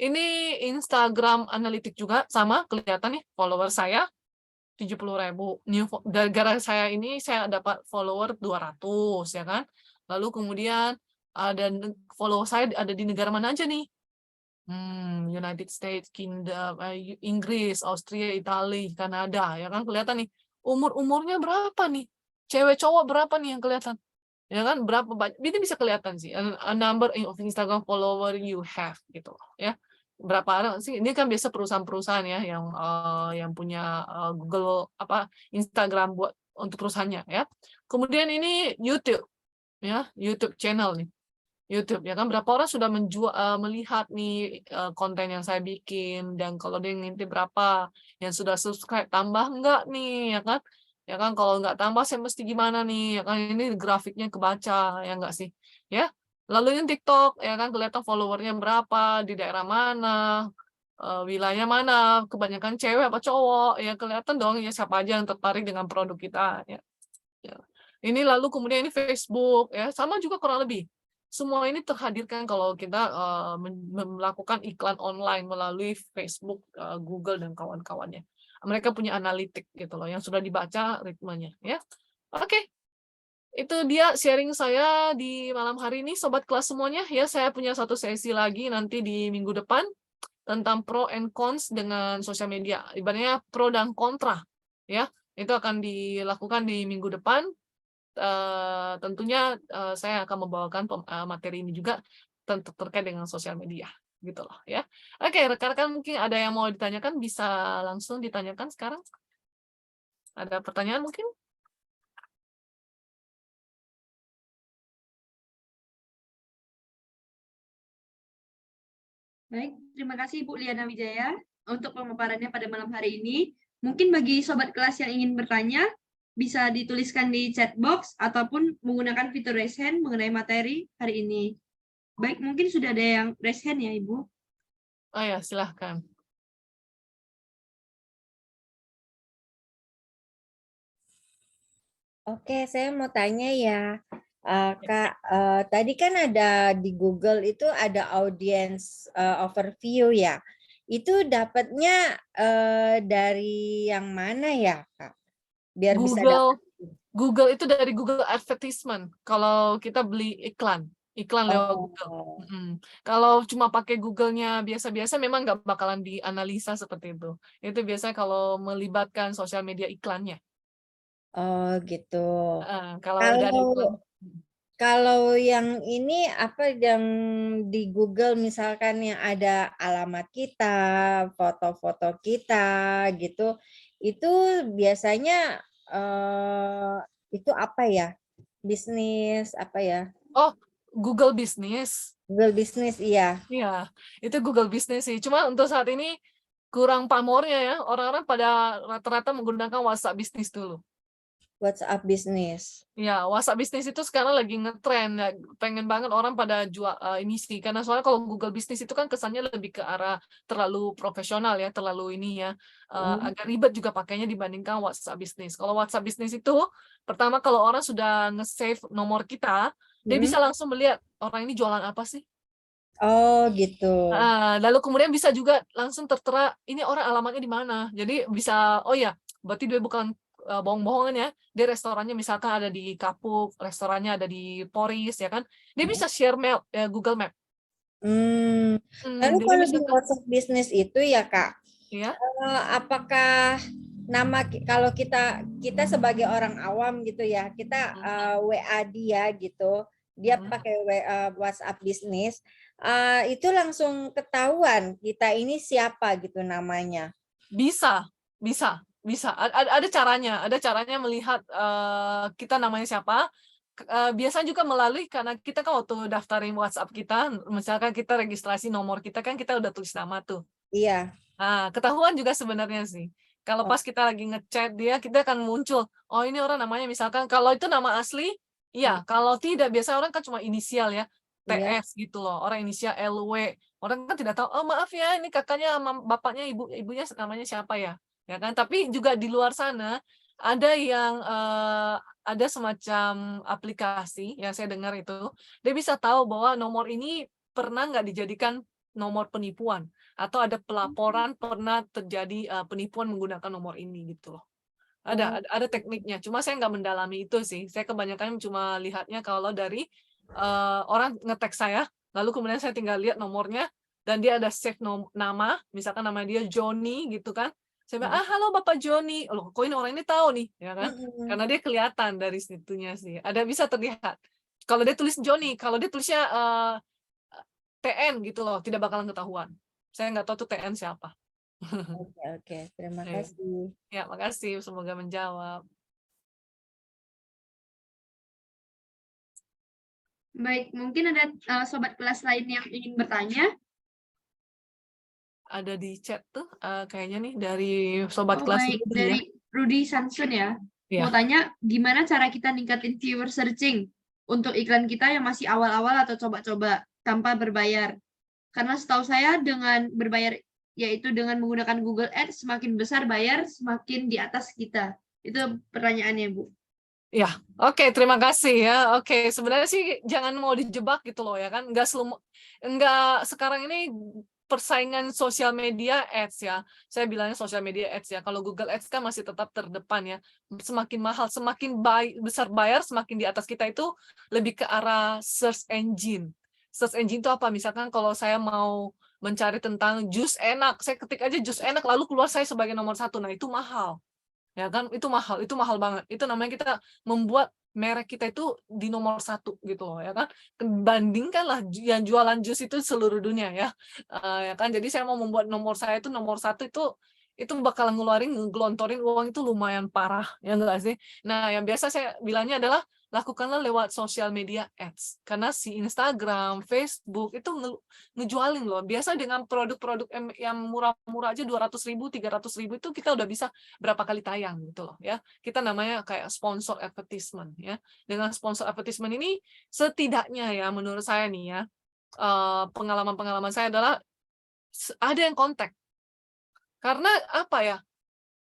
S2: ini Instagram Analytics juga sama, kelihatan nih follower saya 70.000. Gara-gara saya ini saya dapat follower 200, ya kan. Lalu kemudian ada follower saya ada di negara mana aja nih? United States, Kingdom, Inggris, Austria, Italia, Kanada, ya kan, kelihatan nih. Umurnya berapa nih? Cewek cowok berapa nih yang kelihatan? Ya kan, berapa banyak? Ini bisa kelihatan sih, a number of Instagram follower you have gitu loh, ya. Berapa orang sih? Ini kan biasa perusahaan-perusahaan ya yang punya Google Instagram buat untuk perusahaannya, ya. Kemudian ini YouTube, ya, YouTube channel nih. YouTube, ya kan, berapa orang sudah melihat nih konten yang saya bikin, dan kalau dia ngintip berapa yang sudah subscribe, tambah enggak nih, ya kan, kalau nggak tambah saya mesti gimana nih, ya kan, ini grafiknya kebaca, ya enggak sih, ya. Lalu ini TikTok, ya kan, kelihatan followernya berapa, di daerah mana, wilayah mana, kebanyakan cewek apa cowok, ya kelihatan dong ya siapa aja yang tertarik dengan produk kita, ya. Ini lalu kemudian ini Facebook, ya sama juga kurang lebih. Semua ini terhadirkan kalau kita melakukan iklan online melalui Facebook, Google, dan kawan-kawannya. Mereka punya analitik gitu loh, yang sudah dibaca ritmenya, ya. Oke, itu dia sharing saya di malam hari ini, sobat kelas semuanya. Ya, saya punya satu sesi lagi nanti di minggu depan tentang pro and cons dengan sosial media. Ibaratnya pro dan kontra, ya. Itu akan dilakukan di minggu depan. Tentunya saya akan membawakan materi ini juga terkait dengan sosial media, gitu loh, ya. Oke, rekan-rekan mungkin ada yang mau ditanyakan, bisa langsung ditanyakan sekarang. Ada pertanyaan mungkin?
S1: Baik, terima kasih Ibu Liana Wijaya untuk pemaparannya pada malam hari ini. Mungkin bagi sobat kelas yang ingin bertanya, bisa dituliskan di chat box ataupun menggunakan fitur raise hand mengenai materi hari ini. Baik, mungkin sudah ada yang raise hand ya, Ibu.
S2: Oh ya, silahkan.
S3: Oke, saya mau tanya ya, Kak. Tadi kan ada di Google itu ada audience overview ya. Itu dapatnya dari yang mana ya, Kak? Biar bisa
S2: Google itu dari Google Advertisement. Kalau kita beli iklan lewat Google. Kalau cuma pakai Google-nya biasa-biasa, memang nggak bakalan dianalisa seperti itu. Itu biasanya kalau melibatkan sosial media iklannya.
S3: Oh gitu.
S2: Kalau
S3: yang ini apa yang di Google misalkan yang ada alamat kita, foto-foto kita gitu, itu biasanya itu apa ya? Bisnis apa ya?
S2: Oh, Google Business.
S3: Google Business, iya.
S2: Iya, itu Google Business sih. Cuma untuk saat ini kurang pamornya ya, orang-orang pada rata-rata menggunakan WhatsApp bisnis dulu.
S3: WhatsApp bisnis.
S2: Ya, WhatsApp bisnis itu sekarang lagi ngetren ya, pengen banget orang pada jual ini sih, karena soalnya kalau Google bisnis itu kan kesannya lebih ke arah terlalu profesional ya, terlalu ini ya, agak ribet juga pakainya dibandingkan WhatsApp bisnis. Kalau WhatsApp bisnis itu, pertama kalau orang sudah nge-save nomor kita, dia bisa langsung melihat orang ini jualan apa sih.
S3: Oh gitu.
S2: Lalu kemudian bisa juga langsung tertera ini orang alamatnya di mana. Jadi bisa, oh ya, berarti dia bukan bohong-bohongan ya. Dia restorannya misalkan ada di Kapuk, restorannya ada di Poris ya kan. Dia bisa share map, Google Map.
S3: Lalu
S2: Jadi
S3: kalau di
S2: misalkan,
S3: WhatsApp bisnis itu ya Kak,
S2: ya,
S3: apakah kalau kita sebagai orang awam gitu ya, kita WA dia gitu, dia pakai WhatsApp bisnis, itu langsung ketahuan kita ini siapa gitu namanya.
S2: bisa. Ada caranya melihat kita namanya siapa. Biasanya juga melalui karena kita kan waktu daftarin WhatsApp kita, misalkan kita registrasi nomor kita kan kita udah tulis nama tuh.
S3: Iya.
S2: Ketahuan juga sebenarnya sih. Kalau pas kita lagi ngechat dia, kita akan muncul, oh ini orang namanya misalkan, kalau itu nama asli, iya. Kalau tidak, biasa orang kan cuma inisial ya,
S3: Iya.
S2: TS gitu loh, orang inisial LW. Orang kan tidak tahu, oh maaf ya, ini kakaknya sama bapaknya, ibunya namanya siapa ya. Ya kan? Tapi juga di luar sana, ada yang ada semacam aplikasi yang saya dengar itu, dia bisa tahu bahwa nomor ini pernah nggak dijadikan nomor penipuan. Atau ada pelaporan pernah terjadi penipuan menggunakan nomor ini gitu loh. Ada tekniknya, cuma saya nggak mendalami itu sih. Saya kebanyakan cuma lihatnya kalau dari orang nge-tag saya, lalu kemudian saya tinggal lihat nomornya, dan dia ada save nama, misalkan nama dia Joni gitu kan. Saya bilang, halo Bapak Joni. Loh, kok ini orang ini tahu nih, ya kan? Karena dia kelihatan dari situnya sih. Ada bisa terlihat. Kalau dia tulis Joni, kalau dia tulisnya TN gitu loh, tidak bakalan ketahuan. Saya nggak tahu tuh TN siapa.
S3: Oke. Terima
S2: Iya.
S3: kasih.
S2: Ya, makasih. Semoga menjawab.
S1: Baik, mungkin ada sobat kelas lain yang ingin bertanya.
S2: Ada di chat tuh, kayaknya nih dari sobat
S1: Oh
S2: kelas
S1: baik,
S2: Rudy ya.
S1: dari Rudy Samsun ya.
S2: Iya.
S1: Mau tanya, gimana cara kita ningkatin viewer searching untuk iklan kita yang masih awal-awal atau coba-coba tanpa berbayar? Karena setahu saya dengan berbayar, yaitu dengan menggunakan Google Ads, semakin besar bayar, semakin di atas kita. Itu pertanyaannya, Bu.
S2: Ya, oke, terima kasih ya. Oke, sebenarnya sih jangan mau dijebak gitu loh ya kan. Enggak sekarang ini persaingan sosial media ads ya. Saya bilangnya sosial media ads ya. Kalau Google Ads kan masih tetap terdepan ya. Semakin mahal, semakin besar bayar, semakin di atas kita itu lebih ke arah search engine. Search engine itu apa? Misalkan kalau saya mau mencari tentang jus enak, saya ketik aja jus enak lalu keluar saya sebagai nomor 1. Nah, itu mahal. Ya kan, itu mahal banget. Itu namanya kita membuat merek kita itu di nomor 1 gitu loh ya kan. Bandingkanlah yang jualan jus itu seluruh dunia ya. Ya kan, jadi saya mau membuat nomor saya itu nomor 1 itu bakal ngelontorin uang itu lumayan parah ya enggak sih. Nah, yang biasa saya bilangnya adalah lakukanlah lewat sosial media ads, karena si Instagram, Facebook itu ngejualin loh. Biasa dengan produk-produk yang murah-murah aja 200.000, 300.000 itu kita udah bisa berapa kali tayang gitu loh ya. Kita namanya kayak sponsor advertisement ya. Dengan sponsor advertisement ini setidaknya ya menurut saya nih ya, pengalaman-pengalaman saya adalah ada yang kontak. Karena apa ya?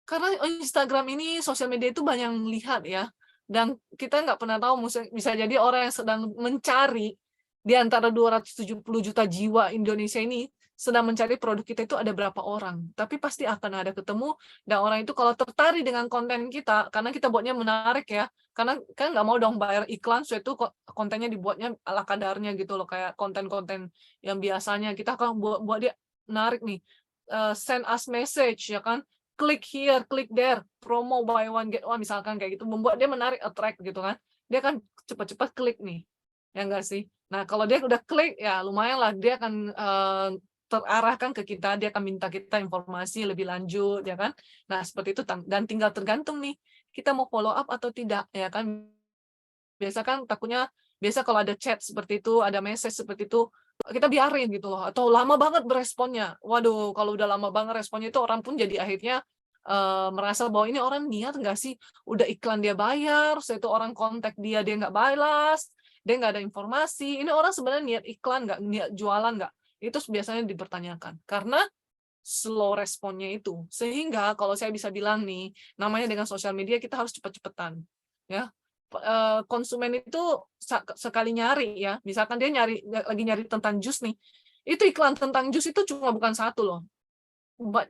S2: Karena Instagram ini sosial media itu banyak yang lihat ya. Dan kita nggak pernah tahu bisa jadi orang yang sedang mencari di antara 270 juta jiwa Indonesia ini sedang mencari produk kita itu ada berapa orang. Tapi pasti akan ada ketemu, dan orang itu kalau tertarik dengan konten kita, karena kita buatnya menarik ya, karena kan nggak mau dong bayar iklan, so itu kontennya dibuatnya ala kadarnya gitu loh, kayak konten-konten yang biasanya kita kan buat dia menarik nih. Send us message ya kan, klik here, klik there, promo buy one get one misalkan kayak gitu, membuat dia menarik, attract gitu kan. Dia kan cepat-cepat klik nih, ya enggak sih? Nah, kalau dia udah klik, ya lumayan lah, dia akan terarahkan ke kita, dia akan minta kita informasi lebih lanjut, ya kan? Nah, seperti itu, dan tinggal tergantung nih, kita mau follow up atau tidak, ya kan? Biasa kan takutnya Biasa kalau ada chat seperti itu, ada message seperti itu, kita biarin gitu loh. Atau lama banget beresponnya. Waduh, kalau udah lama banget responnya itu orang pun jadi akhirnya merasa bahwa ini orang niat nggak sih? Udah iklan dia bayar, setelah itu orang kontak dia nggak balas, dia nggak ada informasi. Ini orang sebenarnya niat iklan nggak, niat jualan nggak? Itu biasanya dipertanyakan. Karena slow responnya itu. Sehingga kalau saya bisa bilang nih, namanya dengan sosial media kita harus cepet-cepetan. Ya, konsumen itu sekali nyari ya, misalkan dia lagi nyari tentang jus nih, itu iklan tentang jus itu cuma bukan satu loh.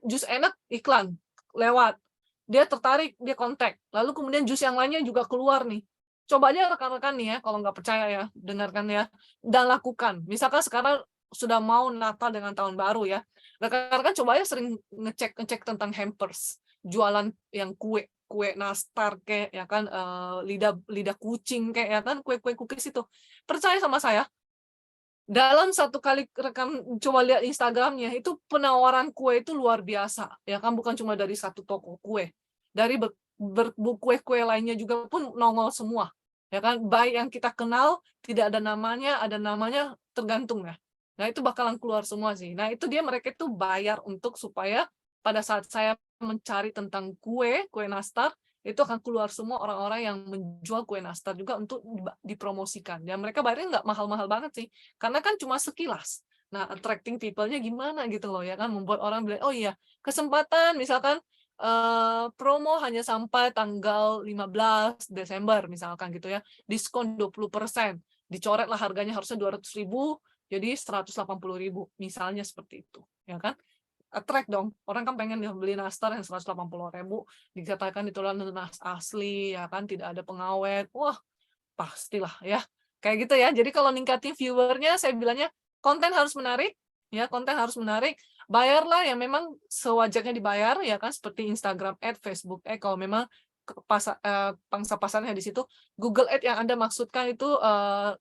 S2: Jus enak iklan lewat, dia tertarik, dia kontak, lalu kemudian jus yang lainnya juga keluar nih. Coba aja rekan-rekan nih ya, kalau nggak percaya ya, dengarkan ya, dan lakukan. Misalkan sekarang sudah mau Natal dengan Tahun Baru ya, rekan-rekan coba aja sering ngecek tentang hampers, jualan yang kue nastar kayak ya kan, lidah kucing kayak ya kan, kue cookies itu. Percaya sama saya, dalam satu kali rekan coba lihat Instagramnya, itu penawaran kue itu luar biasa ya kan, bukan cuma dari satu toko kue, dari kue-kue lainnya juga pun nongol semua ya kan, baik yang kita kenal, tidak ada namanya tergantung ya. Nah itu bakalan keluar semua sih. Nah itu dia, mereka itu bayar untuk supaya pada saat saya mencari tentang kue nastar, itu akan keluar semua orang-orang yang menjual kue nastar juga untuk dipromosikan. Dan mereka bayarnya nggak mahal-mahal banget sih, karena kan cuma sekilas. Nah, attracting people-nya gimana gitu loh ya kan, membuat orang bilang, oh iya, kesempatan misalkan promo hanya sampai tanggal 15 Desember misalkan gitu ya, diskon 20%, dicoretlah harganya harusnya 200.000, jadi 180.000 misalnya seperti itu, ya kan? Attract dong, orang kan pengen beli nastar yang 180.000, dikatakan itu nas asli ya kan, tidak ada pengawet, wah pastilah ya kayak gitu ya. Jadi kalau ningkatin viewernya, saya bilangnya konten harus menarik ya, konten harus menarik, bayarlah yang memang sewajarnya dibayar ya kan, seperti Instagram Ad, Facebook Ad, kalau memang pangsa pasarnya di situ. Google Ad yang Anda maksudkan itu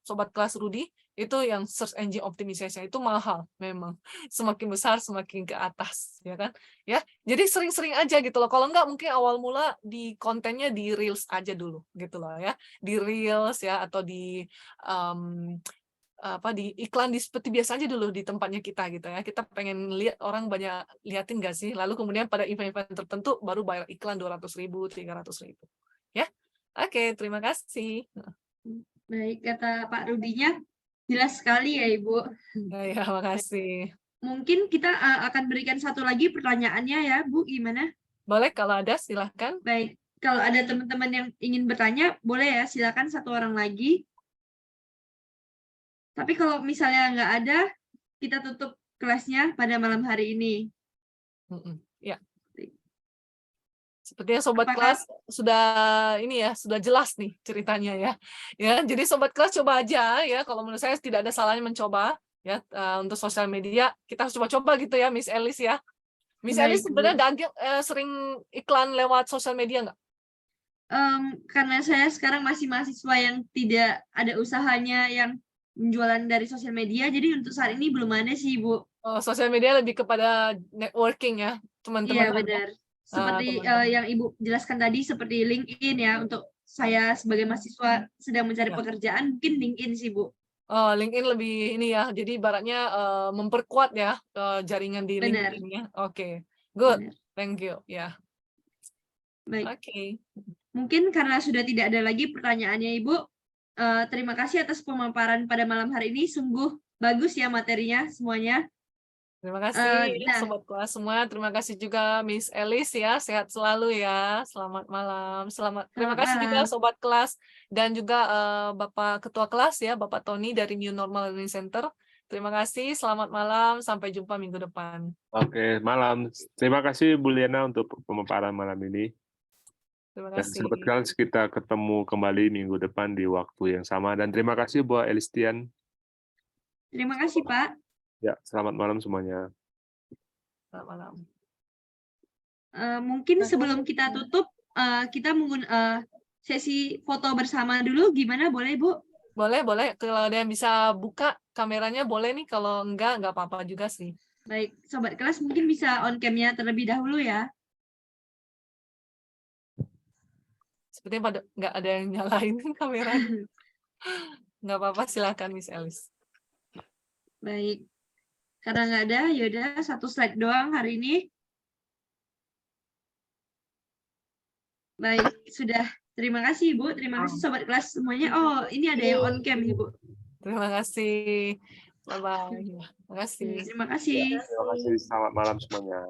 S2: Sobat Kelas Rudi, itu yang search engine optimization itu mahal memang, semakin besar semakin ke atas ya kan ya. Jadi sering-sering aja gitu loh, kalau enggak mungkin awal mula di kontennya di reels aja dulu gitu loh ya, di reels ya, atau di di iklan di seperti biasa aja dulu di tempatnya kita gitu ya. Kita pengen lihat orang banyak liatin nggak sih, lalu kemudian pada event-event tertentu baru bayar iklan 200.000, 300.000 ya. Oke, terima kasih.
S1: Baik, kata Pak Rudinya jelas sekali ya Ibu.
S2: Ya, makasih.
S1: Mungkin kita akan berikan satu lagi pertanyaannya ya Bu, gimana?
S2: Boleh, kalau ada silahkan.
S1: Baik, kalau ada teman-teman yang ingin bertanya, boleh ya, silakan satu orang lagi. Tapi kalau misalnya nggak ada, kita tutup kelasnya pada malam hari ini.
S2: Ya. Sepertinya Sobat
S1: Apakah...
S2: Kelas sudah ini ya, sudah jelas nih ceritanya ya. Ya, jadi Sobat Kelas coba aja ya, kalau menurut saya tidak ada salahnya mencoba ya, untuk sosial media. Kita harus coba-coba gitu ya, Miss Elis ya. Miss Elis sebenarnya sering iklan lewat sosial media nggak?
S1: Karena saya sekarang masih mahasiswa yang tidak ada usahanya yang penjualan dari sosial media, jadi untuk saat ini belum ada sih, Bu.
S2: Sosial media lebih kepada networking ya, teman-teman.
S1: Iya, benar. Seperti yang Ibu jelaskan tadi, seperti LinkedIn ya, untuk saya sebagai mahasiswa sedang mencari pekerjaan, mungkin LinkedIn sih, Bu.
S2: LinkedIn lebih ini ya, jadi ibaratnya memperkuat ya jaringan di LinkedIn ya. Oke, good, thank you ya.
S1: Baik.
S2: Oke.
S1: Mungkin karena sudah tidak ada lagi pertanyaannya Ibu, terima kasih atas pemaparan pada malam hari ini, sungguh bagus ya materinya semuanya.
S2: Terima kasih Sobat Kelas semua, terima kasih juga Miss Elis ya, sehat selalu ya, selamat malam. Terima kasih juga Sobat Kelas dan juga Bapak Ketua Kelas ya, Bapak Tony dari New Normal Learning Center. Terima kasih, selamat malam, sampai jumpa minggu depan.
S4: Oke, malam. Terima kasih Bu Liana untuk pemaparan malam ini.
S2: Terima kasih.
S4: Sobat Kelas, kita ketemu kembali minggu depan di waktu yang sama. Dan terima kasih Bu Elistian.
S1: Terima kasih Pak.
S4: Ya, selamat malam semuanya.
S2: Selamat malam.
S1: Mungkin sebelum kita tutup, kita menggunakan sesi foto bersama dulu, gimana? Boleh Bu?
S2: Boleh, boleh. Kalau ada yang bisa buka kameranya boleh nih, kalau enggak apa-apa juga sih.
S1: Baik, Sobat Kelas mungkin bisa on cam-nya terlebih dahulu ya.
S2: Sepertinya nggak ada yang nyalain kameranya. Nggak apa-apa, silakan Miss Elis.
S1: Baik. Karena nggak ada, yaudah satu slide doang hari ini. Baik, sudah. Terima kasih Ibu, terima kasih sobat kelas semuanya. Oh, ini ada yang on cam Ibu.
S2: Terima kasih. Bye-bye. Terima kasih.
S1: Terima kasih.
S4: Terima kasih, selamat malam semuanya.